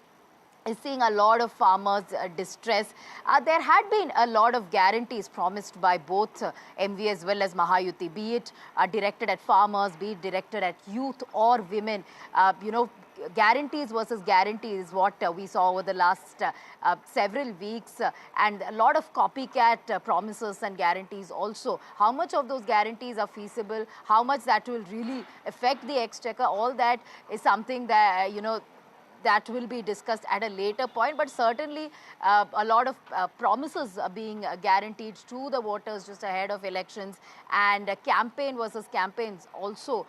Speaker 20: is seeing a lot of farmers' distress. There had been a lot of guarantees promised by both MV as well as Mahayuti, be it directed at farmers, be it directed at youth or women. Guarantees versus guarantees is what we saw over the last several weeks, and a lot of copycat promises and guarantees also. How much of those guarantees are feasible, how much that will really affect the exchequer, all that is something that, that will be discussed at a later point, but certainly a lot of promises are being guaranteed to the voters just ahead of elections, and campaign versus campaigns also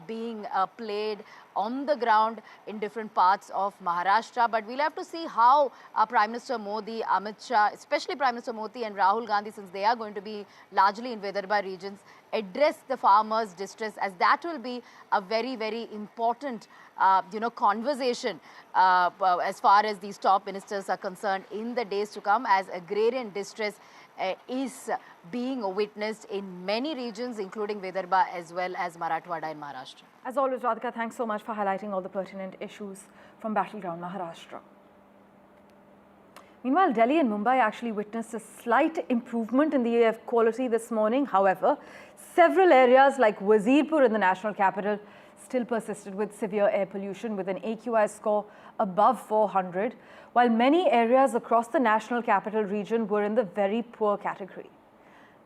Speaker 20: being played on the ground in different parts of Maharashtra. But we'll have to see how Prime Minister Modi, Amit Shah, especially Prime Minister Modi and Rahul Gandhi, since they are going to be largely in Vidarbha regions, address the farmers' distress, as that will be a very, very important conversation as far as these top ministers are concerned in the days to come, as agrarian distress is being witnessed in many regions, including Vidarbha as well as Marathwada in Maharashtra.
Speaker 3: As always, Radhika, thanks so much for highlighting all the pertinent issues from battleground Maharashtra. Meanwhile, Delhi and Mumbai actually witnessed a slight improvement in the air quality this morning. However, several areas like Wazirpur in the national capital still persisted with severe air pollution with an AQI score above 400, while many areas across the national capital region were in the very poor category.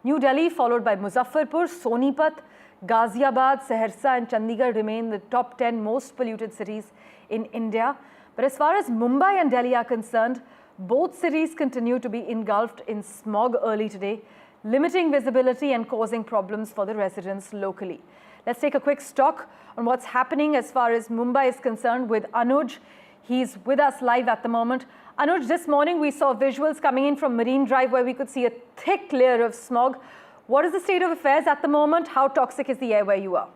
Speaker 3: New Delhi, followed by Muzaffarpur, Sonipat, Ghaziabad, Saharsa and Chandigarh remain the top 10 most polluted cities in India. But as far as Mumbai and Delhi are concerned, both cities continue to be engulfed in smog early today, limiting visibility and causing problems for the residents locally. Let's take a quick stock on what's happening as far as Mumbai is concerned with Anuj. He's with us live at the moment. Anuj, this morning we saw visuals coming in from Marine Drive where we could see a thick layer of smog. What is the state of affairs at the moment? How toxic is the air where you are?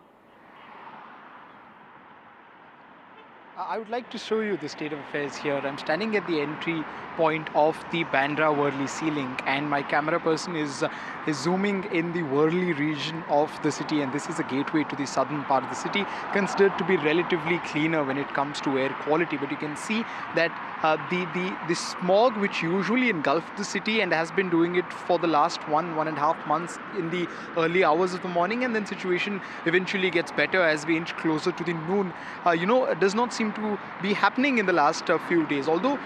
Speaker 7: I would like to show you the state of affairs here. I'm standing at the entry point of the Bandra-Worli sea link, and my camera person is zooming in the Worli region of the city, and this is a gateway to the southern part of the city, considered to be relatively cleaner when it comes to air quality. But you can see that the smog which usually engulfed the city and has been doing it for the last 1.5 months in the early hours of the morning, and then situation eventually gets better as we inch closer to the noon, does not seem to be happening in the last few days. Although,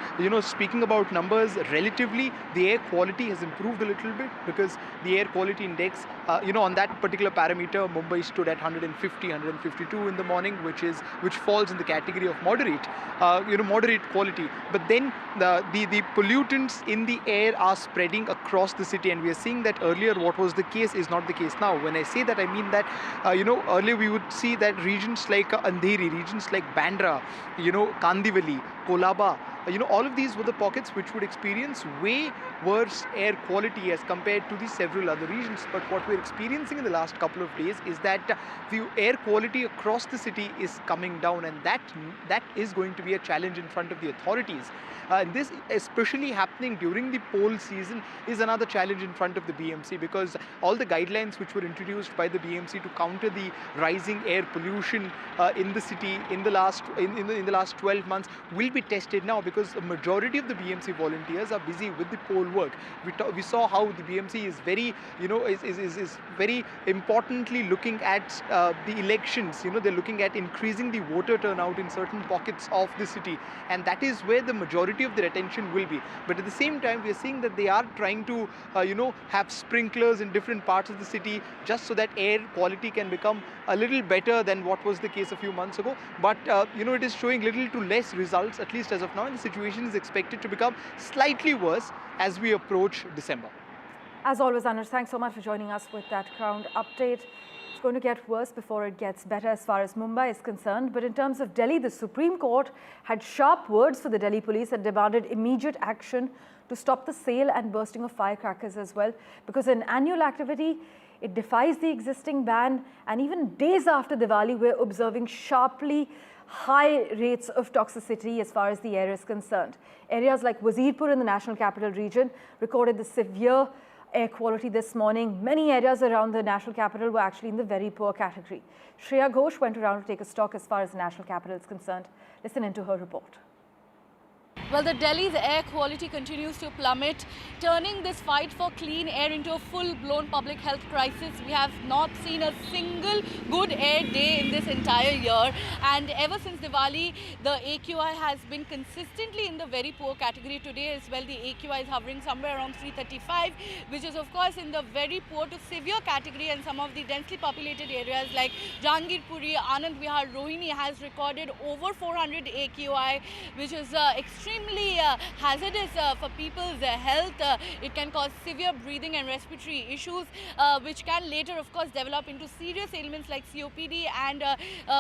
Speaker 7: speaking about numbers, relatively the air quality has improved a little bit, because the air quality index, on that particular parameter, Mumbai stood at 150, 152 in the morning, which falls in the category of moderate quality. But then the pollutants in the air are spreading across the city, and we are seeing that earlier what was the case is not the case now. When I say that, I mean that earlier we would see that regions like Andheri, regions like Bandra, Kandivali, Kolaba, all of these were the pockets which would experience way worse air quality as compared to the several other regions. But what we're experiencing in the last couple of days is that the air quality across the city is coming down, and that is going to be a challenge in front of the authorities. This, especially happening during the poll season, is another challenge in front of the BMC, because all the guidelines which were introduced by the BMC to counter the rising air pollution in the city in the last 12 months will be tested now, because the majority of the BMC volunteers are busy with the poll work. We saw how the BMC is very, is very importantly looking at the elections. They're looking at increasing the voter turnout in certain pockets of the city, and that is where the majority of their attention will be. But at the same time, we are seeing that they are trying to, have sprinklers in different parts of the city, just so that air quality can become a little better than what was the case a few months ago. But, it is showing little to less results, at least as of now, and the situation is expected to become slightly worse as we approach December.
Speaker 3: As always, Anuj, thanks so much for joining us with that ground update. It's going to get worse before it gets better as far as Mumbai is concerned. But in terms of Delhi, the Supreme Court had sharp words for the Delhi police and demanded immediate action to stop the sale and bursting of firecrackers as well, because an annual activity, it defies the existing ban, and even days after Diwali, we're observing sharply high rates of toxicity as far as the air is concerned. Areas like Wazirpur in the National Capital Region recorded the severe air quality this morning. Many areas around the National Capital were actually in the very poor category. Shreya Ghosh went around to take a stock as far as the National Capital is concerned. Listen into her report.
Speaker 17: Well, the Delhi's air quality continues to plummet, turning this fight for clean air into a full-blown public health crisis. We have not seen a single good air day in this entire year. And ever since Diwali, the AQI has been consistently in the very poor category. Today as well, the AQI is hovering somewhere around 335, which is of course in the very poor to severe category. And some of the densely populated areas like Jahangirpuri, Anand Vihar, Rohini has recorded over 400 AQI, which is extremely hazardous for people's health. It can cause severe breathing and respiratory issues, which can later, of course, develop into serious ailments like COPD, and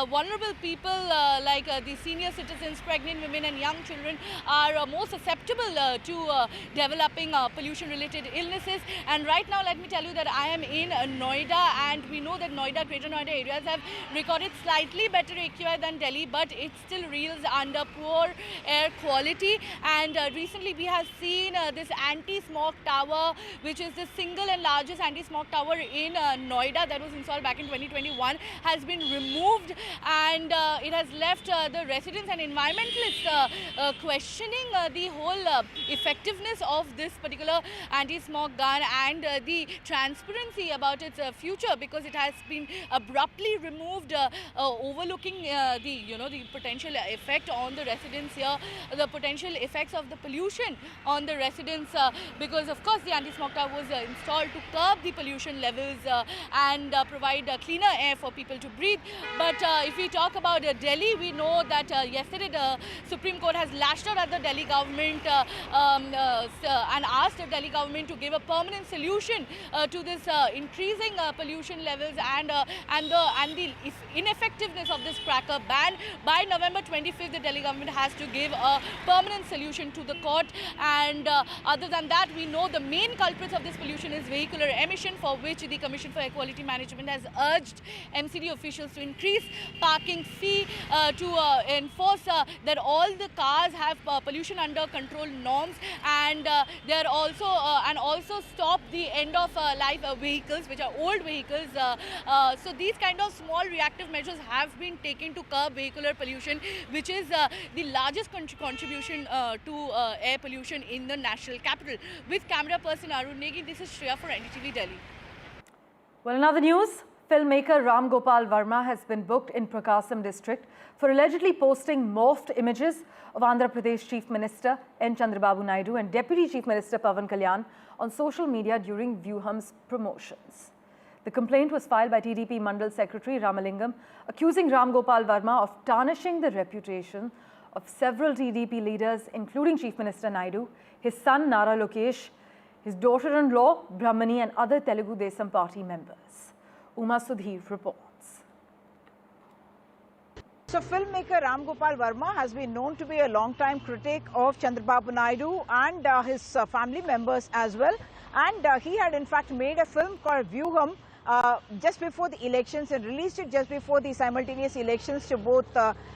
Speaker 17: vulnerable people like the senior citizens, pregnant women and young children are more susceptible to developing pollution-related illnesses. And right now, let me tell you that I am in Noida, and we know that Noida, Greater Noida areas have recorded slightly better AQI than Delhi, but it still reels under poor air quality. And recently we have seen this anti-smog tower, which is the single and largest anti-smog tower in Noida that was installed back in 2021, has been removed, and it has left the residents and environmentalists questioning the whole effectiveness of this particular anti-smog gun and the transparency about its future, because it has been abruptly removed, overlooking the potential effect on the residents here, the potential effects of the pollution on the residents, because of course the anti-smog tower was installed to curb the pollution levels and provide cleaner air for people to breathe. But if we talk about Delhi, we know that yesterday the Supreme Court has lashed out at the Delhi government and asked the Delhi government to give a permanent solution to this increasing pollution levels and the ineffectiveness of this cracker ban. By November 25th, the Delhi government has to give a permanent permanent solution to the court. And other than that, we know the main culprits of this pollution is vehicular emission, for which the Commission for Air Quality Management has urged MCD officials to increase parking fee to enforce that all the cars have pollution under control norms, and they are also stop the end of life vehicles, which are old vehicles. So these kind of small reactive measures have been taken to curb vehicular pollution, which is the largest contribution to air pollution in the national capital. With camera person Arun Negi, this is Shreya for NDTV Delhi.
Speaker 3: Well, in other news, filmmaker Ram Gopal Verma has been booked in Prakasam district for allegedly posting morphed images of Andhra Pradesh Chief Minister N. Chandrababu Naidu and Deputy Chief Minister Pawan Kalyan on social media during Vyuham's promotions. The complaint was filed by TDP Mandal Secretary Ramalingam, accusing Ram Gopal Verma of tarnishing the reputation of several TDP leaders, including Chief Minister Naidu, his son Nara Lokesh, his daughter-in-law Brahmani and other Telugu Desam party members. Uma Sudhir reports.
Speaker 11: So filmmaker Ram Gopal Verma has been known to be a long-time critic of Chandrababu Naidu and his family members as well. And he had in fact made a film called Vyuham just before the elections and released it just before the simultaneous elections to both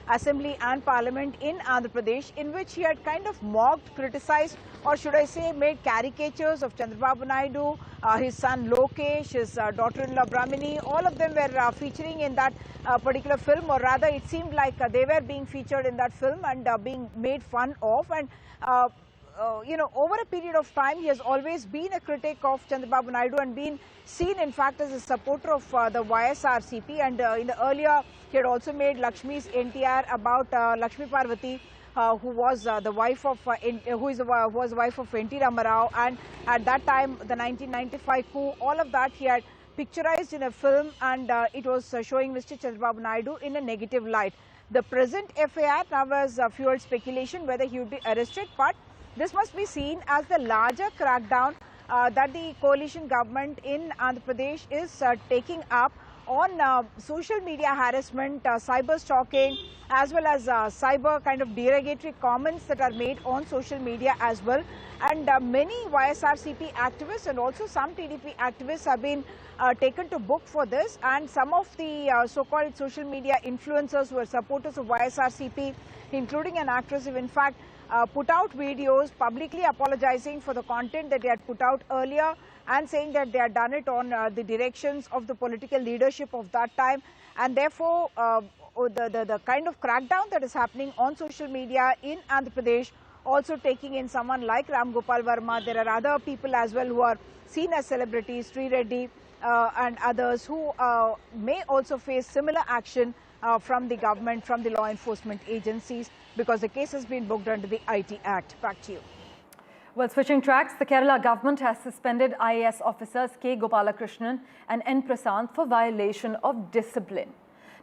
Speaker 11: Assembly and Parliament in Andhra Pradesh, in which he had kind of mocked, criticized, or should I say made caricatures of Chandrababu Naidu, his son Lokesh, his daughter-in-law Brahmani. All of them were featuring in that particular film, or rather it seemed like they were being featured in that film and being made fun of. And you know, over a period of time, he has always been a critic of Chandrababu Naidu and been seen, in fact, as a supporter of the YSRCP. And in the earlier, he had also made Lakshmi's NTR about Lakshmi Parvati, who was the wife of was wife of N.T. Ramarao. And at that time, the 1995 coup, all of that he had picturized in a film, and it was showing Mr. Chandrababu Naidu in a negative light. The present FAR now has fueled speculation whether he would be arrested, but this must be seen as the larger crackdown that the coalition government in Andhra Pradesh is taking up on social media harassment, cyber stalking, as well as cyber kind of derogatory comments that are made on social media as well. And many YSRCP activists and also some TDP activists have been taken to book for this. And some of the so-called social media influencers who are supporters of YSRCP, including an actress, have in fact put out videos publicly apologizing for the content that they had put out earlier and saying that they had done it on the directions of the political leadership of that time. And therefore, the kind of crackdown that is happening on social media in Andhra Pradesh, also taking in someone like Ram Gopal Verma. There are other people as well who are seen as celebrities, Sri Reddy and others, who may also face similar action from the government, from the law enforcement agencies, because the case has been booked under the IT Act. Back to you.
Speaker 3: Well, switching tracks, the Kerala government has suspended IAS officers K. Gopalakrishnan and N. Prasant for violation of discipline.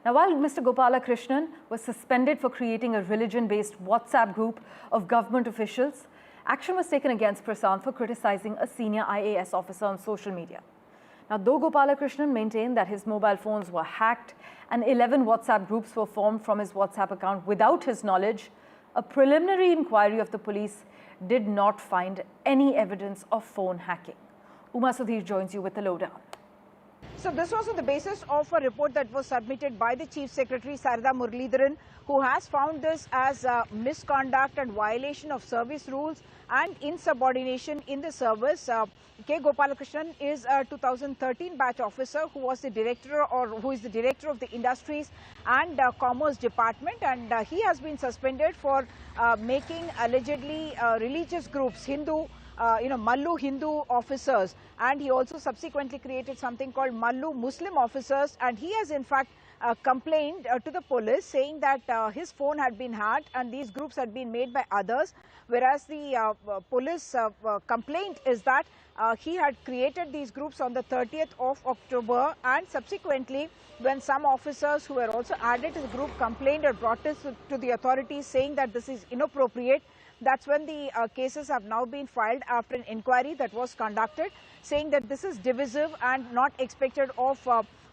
Speaker 3: Now, while Mr. Gopalakrishnan was suspended for creating a religion-based WhatsApp group of government officials, action was taken against Prasant for criticizing a senior IAS officer on social media. Now, though Gopalakrishnan maintained that his mobile phones were hacked and 11 WhatsApp groups were formed from his WhatsApp account without his knowledge, a preliminary inquiry of the police did not find any evidence of phone hacking. Uma Sudhir joins you with the lowdown.
Speaker 11: So this was on the basis of a report that was submitted by the Chief Secretary Sarada Muralidharan, who has found this as misconduct and violation of service rules and insubordination in the service. K. Gopalakrishnan is a 2013 batch officer who was the director, or who is the director of the Industries and Commerce Department, and he has been suspended for making allegedly religious groups, Hindu, Mallu Hindu officers, and he also subsequently created something called Mallu Muslim officers, and he has in fact complained to the police, saying that his phone had been hacked and these groups had been made by others, whereas the police complaint is that he had created these groups on the 30th of October, and subsequently when some officers who were also added to the group complained or brought this to the authorities saying that this is inappropriate, That's when the cases have now been filed after an inquiry that was conducted, saying that this is divisive and not expected of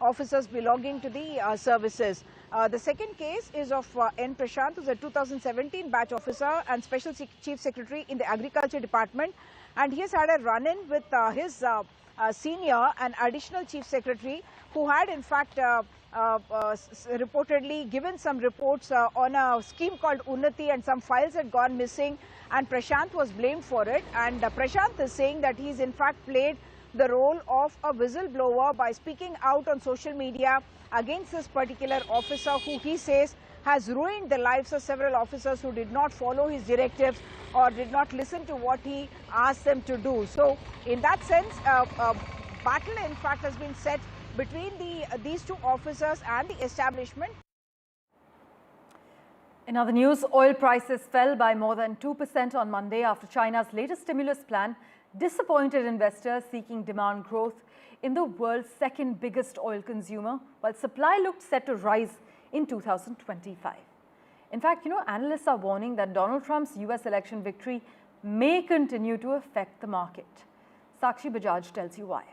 Speaker 11: officers belonging to the services. The second case is of N. Prashant, who is a 2017 batch officer and Special Chief Secretary in the Agriculture Department, and he has had a run-in with his senior and additional Chief Secretary, who had in fact reportedly given some reports on a scheme called Unnati, and some files had gone missing, and Prashant was blamed for it. And Prashant is saying that he's in fact played the role of a whistleblower by speaking out on social media against this particular officer, who he says has ruined the lives of several officers who did not follow his directives or did not listen to what he asked them to do. So in that sense, battle in fact has been set between these two officers and the establishment.
Speaker 3: In other news, oil prices fell by more than 2% on Monday after China's latest stimulus plan disappointed investors seeking demand growth in the world's second biggest oil consumer, while supply looked set to rise in 2025. In fact, analysts are warning that Donald Trump's US election victory may continue to affect the market. Sakshi Bajaj tells you why.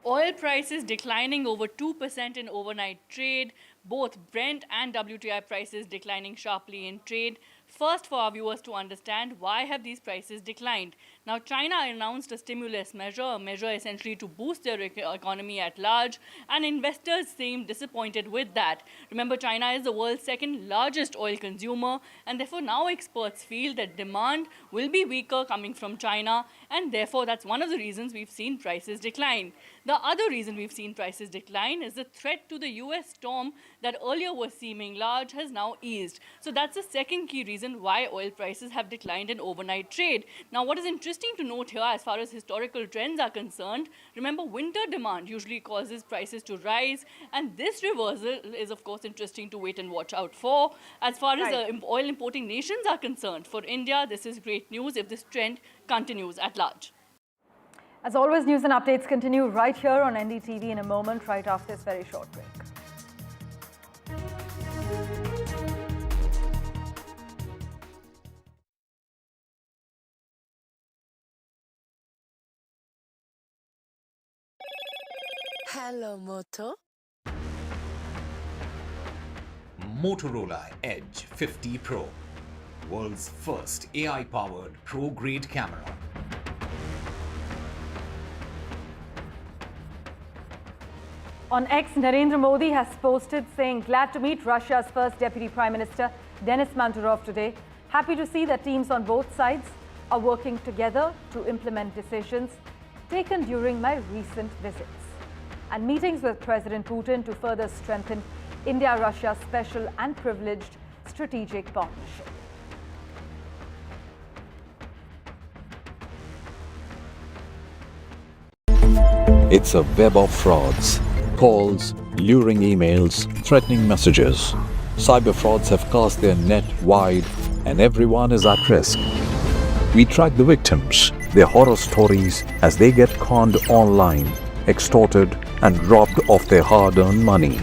Speaker 17: Oil prices declining over 2% in overnight trade, both Brent and WTI prices declining sharply in trade. First, for our viewers to understand, why have these prices declined? Now, China announced a stimulus measure, a measure essentially to boost their economy at large, and investors seem disappointed with that. Remember, China is the world's second largest oil consumer, and therefore now experts feel that demand will be weaker coming from China, and therefore that's one of the reasons we've seen prices decline. The other reason we've seen prices decline is the threat to the US storm that earlier was seeming large has now eased. So that's the second key reason why oil prices have declined in overnight trade. Now, what is interesting to note here as far as historical trends are concerned, remember, winter demand usually causes prices to rise, and this reversal is of course interesting to wait and watch out for. As far as oil importing nations are concerned, for India, this is great news if this trend continues at large.
Speaker 3: As always, news and updates continue right here on NDTV in a moment, right after this very short break.
Speaker 8: Hello, Moto.
Speaker 10: Motorola Edge 50 Pro, world's first AI-powered pro-grade camera.
Speaker 3: On X, Narendra Modi has posted saying, glad to meet Russia's first Deputy Prime Minister, Denis Manturov, today. Happy to see that teams on both sides are working together to implement decisions taken during my recent visits and meetings with President Putin to further strengthen India-Russia special and privileged strategic partnership.
Speaker 9: It's a web of frauds. Calls, luring emails, threatening messages. Cyber frauds have cast their net wide and everyone is at risk. We track the victims, their horror stories as they get conned online, extorted and robbed of their hard-earned money.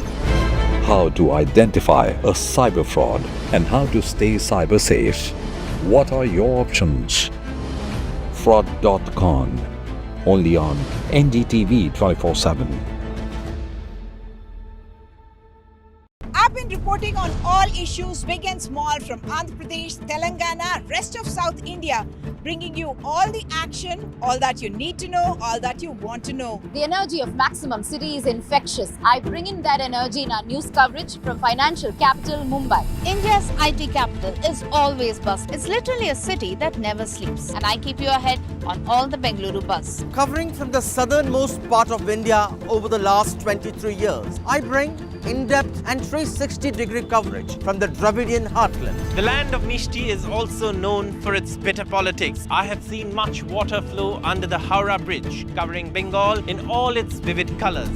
Speaker 9: How to identify a cyber fraud and how to stay cyber safe. What are your options? Fraud.con. Only on NDTV 24/7.
Speaker 11: I've been reporting on all issues, big and small, from Andhra Pradesh, Telangana, rest of South India, bringing you all the action, all that you need to know, all that you want to know.
Speaker 20: The energy of Maximum City is infectious. I bring in that energy in our news coverage from financial capital Mumbai.
Speaker 14: India's IT capital is always buzz. It's literally a city that never sleeps. And I keep you ahead on all the Bengaluru buzz.
Speaker 21: Covering from the southernmost part of India over the last 23 years, I bring in-depth and 360-degree coverage from the Dravidian heartland.
Speaker 22: The land of Mishti is also known for its bitter politics. I have seen much water flow under the Howrah Bridge, covering Bengal in all its vivid colors.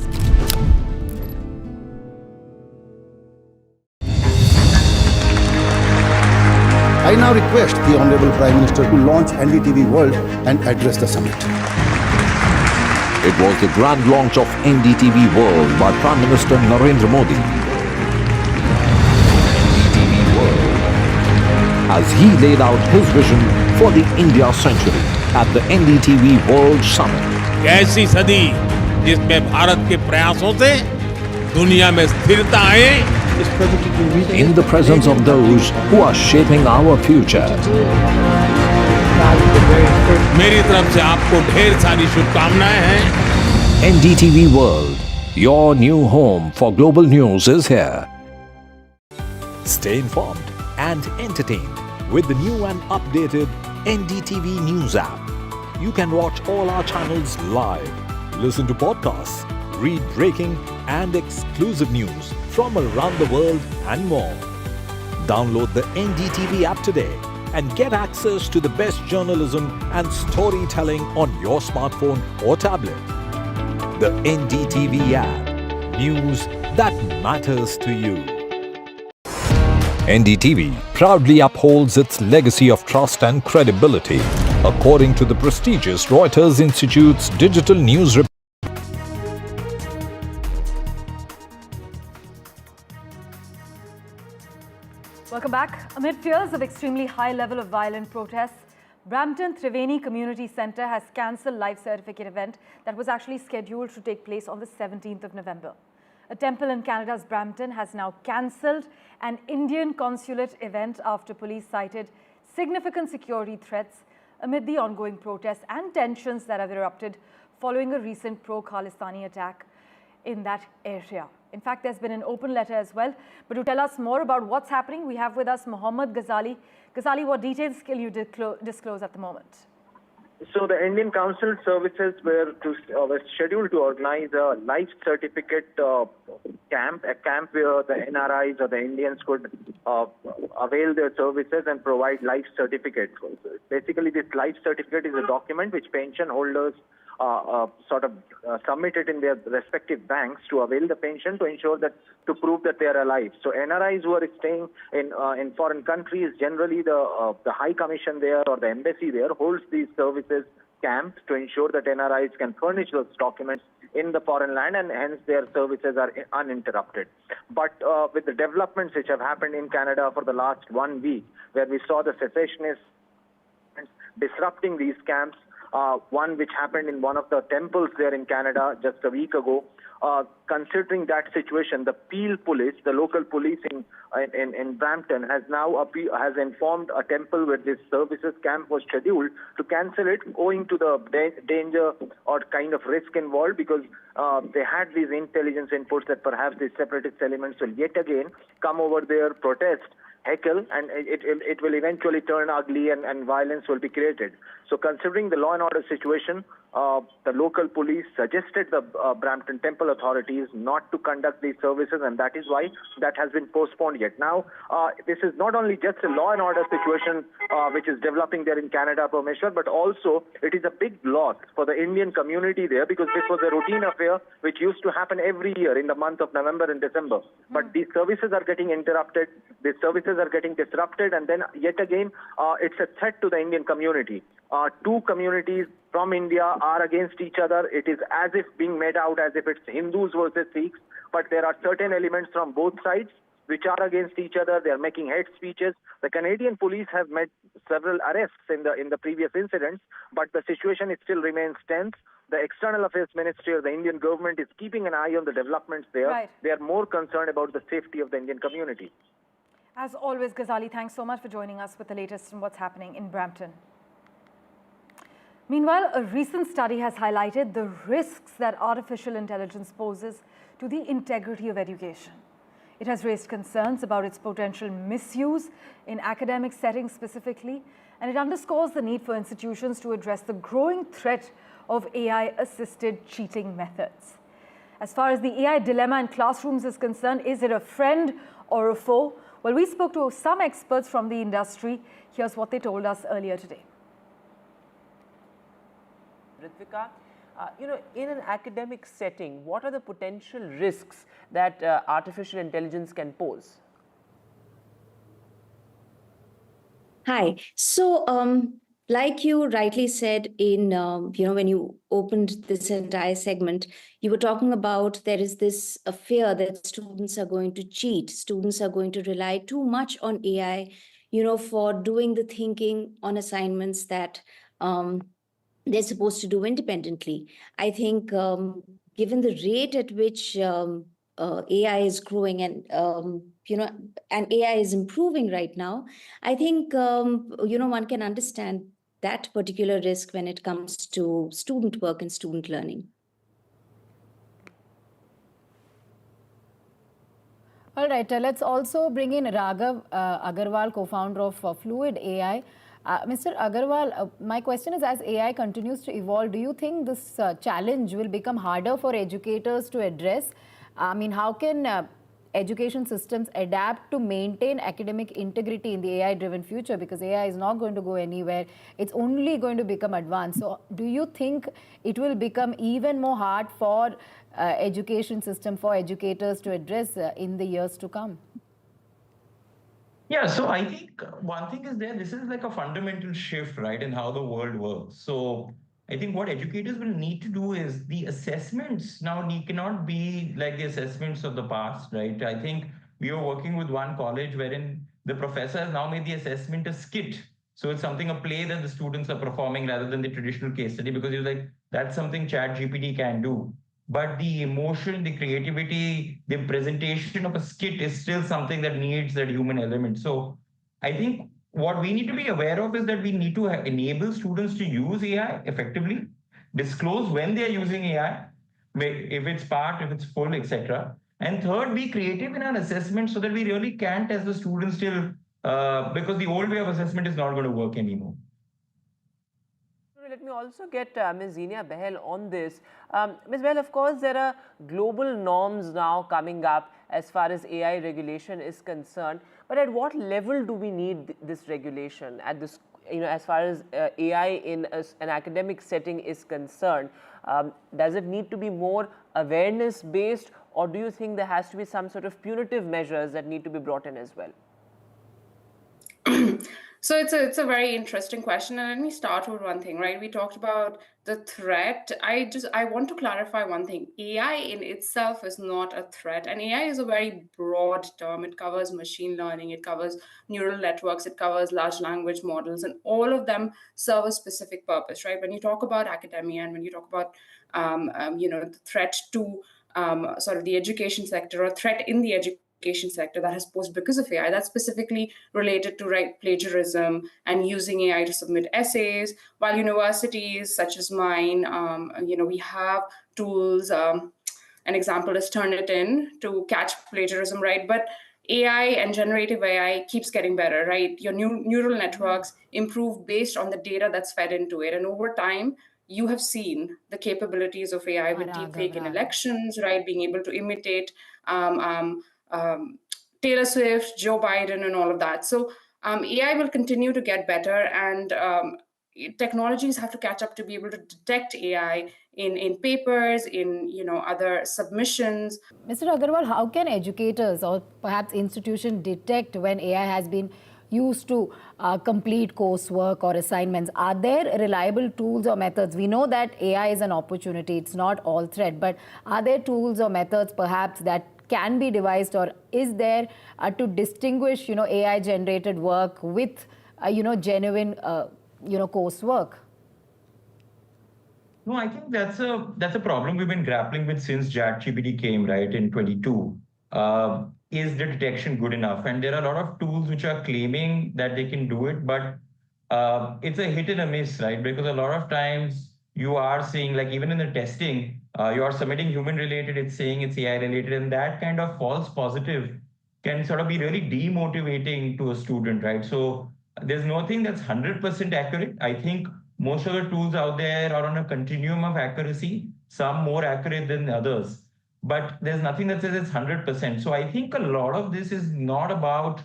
Speaker 24: I now request the Honorable Prime Minister to launch NDTV World and address the summit.
Speaker 9: It was the grand launch of NDTV World by Prime Minister Narendra Modi. NDTV World. as he laid out his vision for the India century at the NDTV World Summit.
Speaker 5: ऐसी सदी जिसमें भारत के प्रयासों से दुनिया में स्थिरता आए,
Speaker 9: In the presence of those who are shaping our future.
Speaker 5: मेरी तरफ से आपको ढेर सारी शुभकामनाएं हैं।
Speaker 9: NDTV World, your new home for global news is here. Stay informed and entertained with the new and updated NDTV News app. You can watch all our channels live, listen to podcasts, read breaking and exclusive news from around the world and more. Download the NDTV app today and get access to the best journalism and storytelling on your smartphone or tablet. The NDTV app, news that matters to you. NDTV proudly upholds its legacy of trust and credibility, according to the prestigious Reuters Institute's digital news report.
Speaker 3: Welcome back. Amid fears of extremely high level of violent protests, Brampton Triveni Community Centre has cancelled life certificate event that was actually scheduled to take place on the 17th of November. A temple in Canada's Brampton has now cancelled an Indian consulate event after police cited significant security threats amid the ongoing protests and tensions that have erupted following a recent pro-Khalistani attack in that area. In fact, there's been an open letter as well. But to tell us more about what's happening, we have with us Mohammed Ghazali. Ghazali, what details can you disclose at the moment?
Speaker 16: So the Indian Consular Services were scheduled to organize a life certificate camp, a camp where the NRIs or the Indians could avail their services and provide life certificates. Basically, this life certificate is a document which pension holders submit it in their respective banks to avail the pension to prove that they are alive. So NRIs who are staying in foreign countries, generally the High Commission there or the embassy there holds these services camps to ensure that NRIs can furnish those documents in the foreign land and hence their services are uninterrupted. But with the developments which have happened in Canada for the last 1 week, where we saw the secessionists disrupting these camps, one which happened in one of the temples there in Canada just a week ago. Considering that situation, the Peel police, the local police in Brampton, has informed a temple where this services camp was scheduled to cancel it, owing to the danger or kind of risk involved, because they had these intelligence inputs that perhaps these separatist elements will yet again come over there, protest, heckle, and it will eventually turn ugly and violence will be created. So considering the law and order situation, the local police suggested the Brampton Temple authorities not to conduct these services, and that is why that has been postponed yet. Now, this is not only just a law and order situation which is developing there in Canada, Parmeshwar, but also it is a big loss for the Indian community there, because this was a routine affair which used to happen every year in the month of November and December. But these services are getting interrupted, these services are getting disrupted, and then yet again, it's a threat to the Indian community. Two communities from India are against each other. It is as if being made out as if it's Hindus versus Sikhs, but there are certain elements from both sides which are against each other. They are making hate speeches. The Canadian police have made several arrests in the previous incidents, but the situation still remains tense. The External Affairs Ministry or the Indian government is keeping an eye on the developments there.
Speaker 3: Right.
Speaker 16: They are more concerned about the safety of the Indian community.
Speaker 3: As always, Ghazali, thanks so much for joining us with the latest on what's happening in Brampton. Meanwhile, a recent study has highlighted the risks that artificial intelligence poses to the integrity of education. It has raised concerns about its potential misuse in academic settings specifically, and it underscores the need for institutions to address the growing threat of AI-assisted cheating methods. As far as the AI dilemma in classrooms is concerned, is it a friend or a foe? Well, we spoke to some experts from the industry. Here's what they told us earlier today.
Speaker 18: Ritvika, in an academic setting, what are the potential risks that artificial intelligence can pose?
Speaker 23: Hi. So, like you rightly said in, when you opened this entire segment, you were talking about there is this fear that students are going to cheat, students are going to rely too much on AI, for doing the thinking on assignments that they're supposed to do independently. I think given the rate at which AI is growing and and AI is improving right now, I think one can understand that particular risk when it comes to student work and student learning.
Speaker 1: All right, let's also bring in Raghav Agarwal, co-founder of Fluid AI. Mr. Agarwal, my question is, as AI continues to evolve, do you think this challenge will become harder for educators to address? I mean, how can education systems adapt to maintain academic integrity in the AI-driven future? Because AI is not going to go anywhere. It's only going to become advanced. So do you think it will become even more hard for education system, for educators to address in the years to come?
Speaker 2: Yeah, so I think one thing is this is like a fundamental shift, right, in how the world works. So I think what educators will need to do is the assessments now cannot be like the assessments of the past, right? I think we were working with one college wherein the professor has now made the assessment a skit. So it's something, a play that the students are performing rather than the traditional case study, because you're like, that's something ChatGPT can do. But the emotion, the creativity, the presentation of a skit is still something that needs that human element. So I think what we need to be aware of is that we need to enable students to use AI effectively, disclose when they are using AI, if it's part, if it's full, etc. And third, be creative in our assessment so that we really can test the students still, because the old way of assessment is not going to work anymore.
Speaker 18: Let me also get Ms. Zinia Behel on this. Ms. Behel, of course, there are global norms now coming up as far as AI regulation is concerned. But at what level do we need this regulation? At this, as far as AI in an academic setting is concerned, does it need to be more awareness-based, or do you think there has to be some sort of punitive measures that need to be brought in as well?
Speaker 12: So it's a very interesting question, and let me start with one thing, right? We talked about the threat. I want to clarify one thing. AI in itself is not a threat, and AI is a very broad term. It covers machine learning, it covers neural networks, it covers large language models, and all of them serve a specific purpose, right? When you talk about academia and when you talk about the threat to sort of the education sector or threat in the education sector that has posed because of AI, that's specifically related to plagiarism and using AI to submit essays. While universities such as mine, we have tools. An example is Turnitin to catch plagiarism, right? But AI and generative AI keeps getting better, right? Your neural networks improve based on the data that's fed into it, and over time, you have seen the capabilities of AI with deepfake in elections, right? Being able to imitate Taylor Swift, Joe Biden, and all of that. So AI will continue to get better, and technologies have to catch up to be able to detect AI in papers, in other submissions.
Speaker 1: Mr. Agarwal, how can educators or perhaps institutions detect when AI has been used to complete coursework or assignments? Are there reliable tools or methods? We know that AI is an opportunity, it's not all threat, but are there tools or methods perhaps that can be devised, or is there to distinguish AI generated work with genuine coursework?
Speaker 2: No, I think that's a problem we've been grappling with since ChatGPT came, right, in 22. Is the detection good enough? And there are a lot of tools which are claiming that they can do it, but it's a hit and a miss, right? Because a lot of times you are seeing, like even in the testing, you are submitting human related, it's saying it's AI related, and that kind of false positive can sort of be really demotivating to a student, right? So there's nothing that's 100% accurate. I think most of the tools out there are on a continuum of accuracy, some more accurate than others, but there's nothing that says it's 100%. So I think a lot of this is not about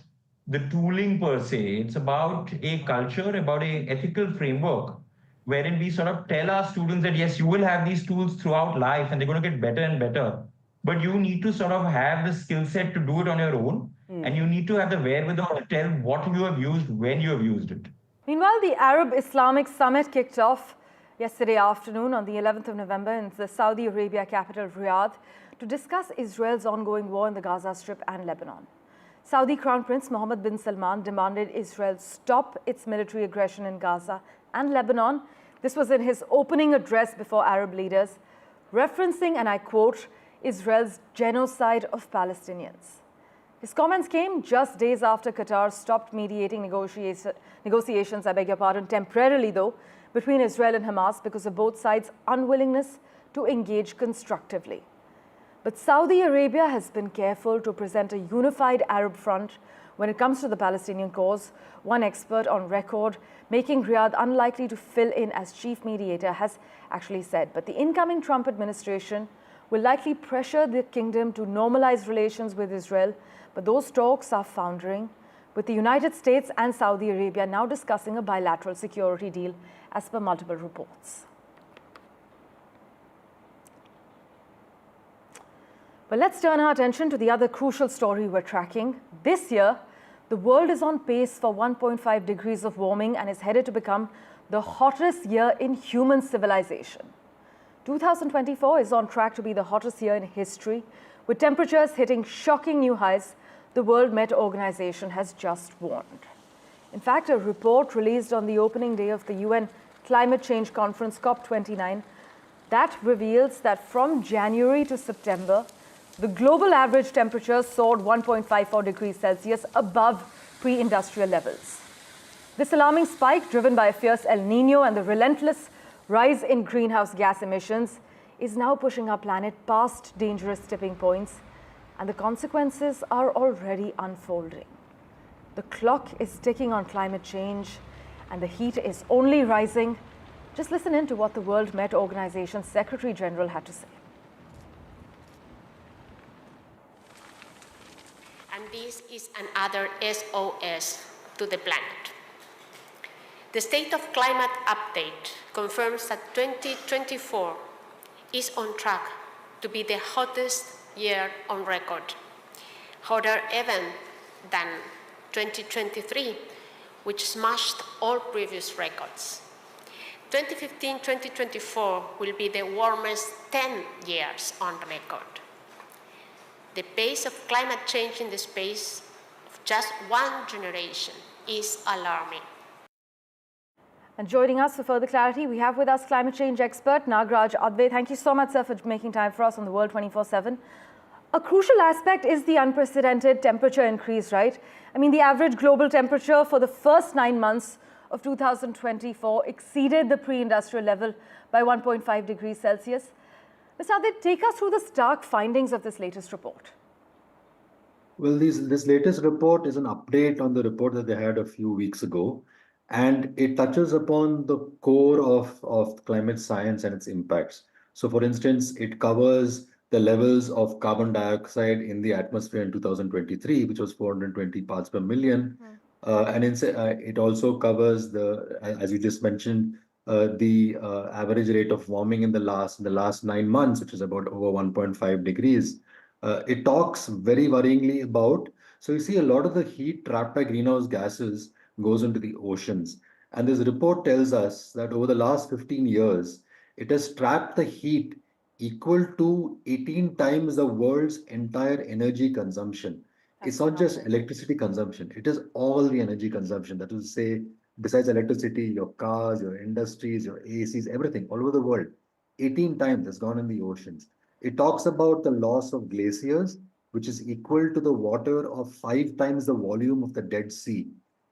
Speaker 2: the tooling per se. It's about a culture, about a ethical framework, wherein we sort of tell our students that, yes, you will have these tools throughout life and they're going to get better and better, but you need to sort of have the skill set to do it on your own, and you need to have the wherewithal to tell what you have used, when you have used it.
Speaker 3: Meanwhile, the Arab Islamic Summit kicked off yesterday afternoon on the 11th of November in the Saudi Arabia capital Riyadh to discuss Israel's ongoing war in the Gaza Strip and Lebanon. Saudi Crown Prince Mohammed bin Salman demanded Israel stop its military aggression in Gaza and Lebanon. This was in his opening address before Arab leaders, referencing, and I quote, Israel's genocide of Palestinians. His comments came just days after Qatar stopped mediating negotiations, temporarily though, between Israel and Hamas because of both sides' unwillingness to engage constructively. But Saudi Arabia has been careful to present a unified Arab front when it comes to the Palestinian cause. One expert on record, making Riyadh unlikely to fill in as chief mediator, has actually said. But the incoming Trump administration will likely pressure the kingdom to normalize relations with Israel. But those talks are foundering, with the United States and Saudi Arabia now discussing a bilateral security deal, as per multiple reports. But let's turn our attention to the other crucial story we're tracking. This year, the world is on pace for 1.5 degrees of warming and is headed to become the hottest year in human civilization. 2024 is on track to be the hottest year in history, with temperatures hitting shocking new highs, the World Met Organization has just warned. In fact, a report released on the opening day of the UN Climate Change Conference COP29 that reveals that from January to September, the global average temperature soared 1.54 degrees Celsius above pre-industrial levels. This alarming spike, driven by a fierce El Nino and the relentless rise in greenhouse gas emissions, is now pushing our planet past dangerous tipping points, and the consequences are already unfolding. The clock is ticking on climate change, and the heat is only rising. Just listen in to what the World Met Organization's Secretary General had to say.
Speaker 4: And this is another SOS to the planet. The State of Climate Update confirms that 2024 is on track to be the hottest year on record, hotter even than 2023, which smashed all previous records. 2015-2024 will be the warmest 10 years on record. The pace of climate change in the space of just one generation is alarming.
Speaker 3: And joining us for further clarity, we have with us climate change expert Nagraj Adve. Thank you so much, sir, for making time for us on the World 24/7. A crucial aspect is the unprecedented temperature increase, right? I mean, the average global temperature for the first 9 months of 2024 exceeded the pre-industrial level by 1.5 degrees Celsius. Mr. Adve, take us through the stark findings of this latest report.
Speaker 13: Well, this latest report is an update on the report that they had a few weeks ago, and it touches upon the core of climate science and its impacts. So, for instance, it covers the levels of carbon dioxide in the atmosphere in 2023, which was 420 parts per million. And it also covers as you just mentioned, the average rate of warming in the last 9 months, which is about over 1.5 degrees. It talks very worryingly about, so you see a lot of the heat trapped by greenhouse gases goes into the oceans. And this report tells us that over the last 15 years, it has trapped the heat equal to 18 times the world's entire energy consumption. It's not just electricity consumption, it is all the energy consumption. That is to say, besides electricity, your cars, your industries, your ACs, everything all over the world, 18 times has gone in the oceans. It talks about the loss of glaciers, which is equal to the water of 5 times the volume of the Dead Sea.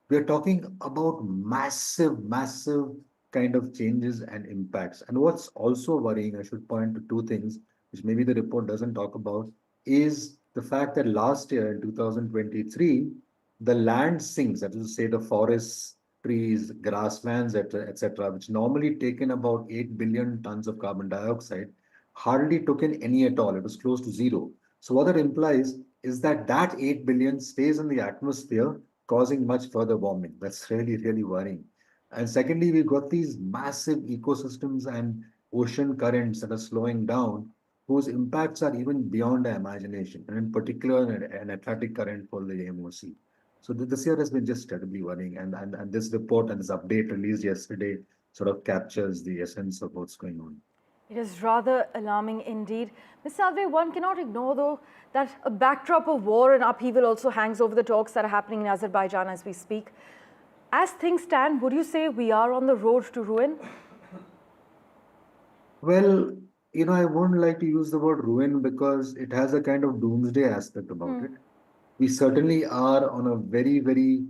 Speaker 13: We are talking about massive, massive kind of changes and impacts. And what's also worrying, I should point to 2 things, which maybe the report doesn't talk about, is the fact that last year in 2023, the land sinks, that is to say the forests, trees, grasslands, etc., which normally take in about 8 billion tons of carbon dioxide, hardly took in any at all. It was close to zero. So what that implies is that 8 billion stays in the atmosphere, causing much further warming. That's really, really worrying. And secondly, we've got these massive ecosystems and ocean currents that are slowing down, whose impacts are even beyond our imagination, and in particular, an Atlantic current called the AMOC. So this year has been just terribly worrying, and this report and this update released yesterday sort of captures the essence of what's going on.
Speaker 3: It is rather alarming indeed. Ms. Salve, one cannot ignore, though, that a backdrop of war and upheaval also hangs over the talks that are happening in Azerbaijan as we speak. As things stand, would you say we are on the road to ruin?
Speaker 13: Well, I wouldn't like to use the word ruin because it has a kind of doomsday aspect about it. We certainly are on a very, very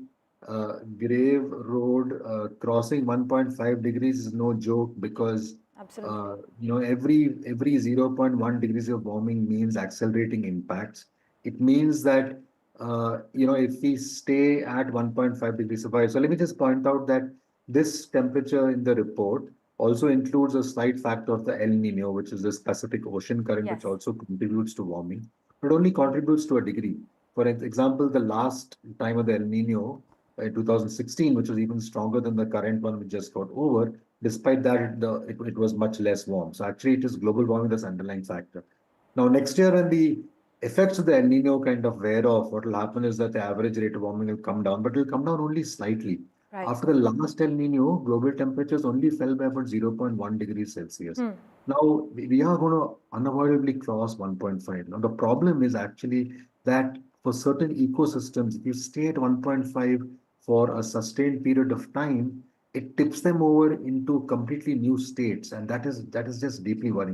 Speaker 13: grave road. Crossing 1.5 degrees is no joke because every 0.1 degrees of warming means accelerating impacts. It means that if we stay at 1.5 degrees Celsius. So let me just point out that this temperature in the report also includes a slight factor of the El Nino, which is this Pacific Ocean current, which also contributes to warming, but only contributes to a degree. For example, the last time of the El Nino in 2016, which was even stronger than the current one we just got over, despite that, it was much less warm. So actually, it is global warming that's underlying factor. Now, next year, when the effects of the El Nino kind of wear off, what will happen is that the average rate of warming will come down, but it will come down only slightly.
Speaker 3: Right.
Speaker 13: After the last El Nino, global temperatures only fell by about 0.1 degrees Celsius. Now, we are going to unavoidably cross 1.5. Now, the problem is actually that for certain ecosystems, if you stay at 1.5 for a sustained period of time, it tips them over into completely new states. And that is just deeply worrying.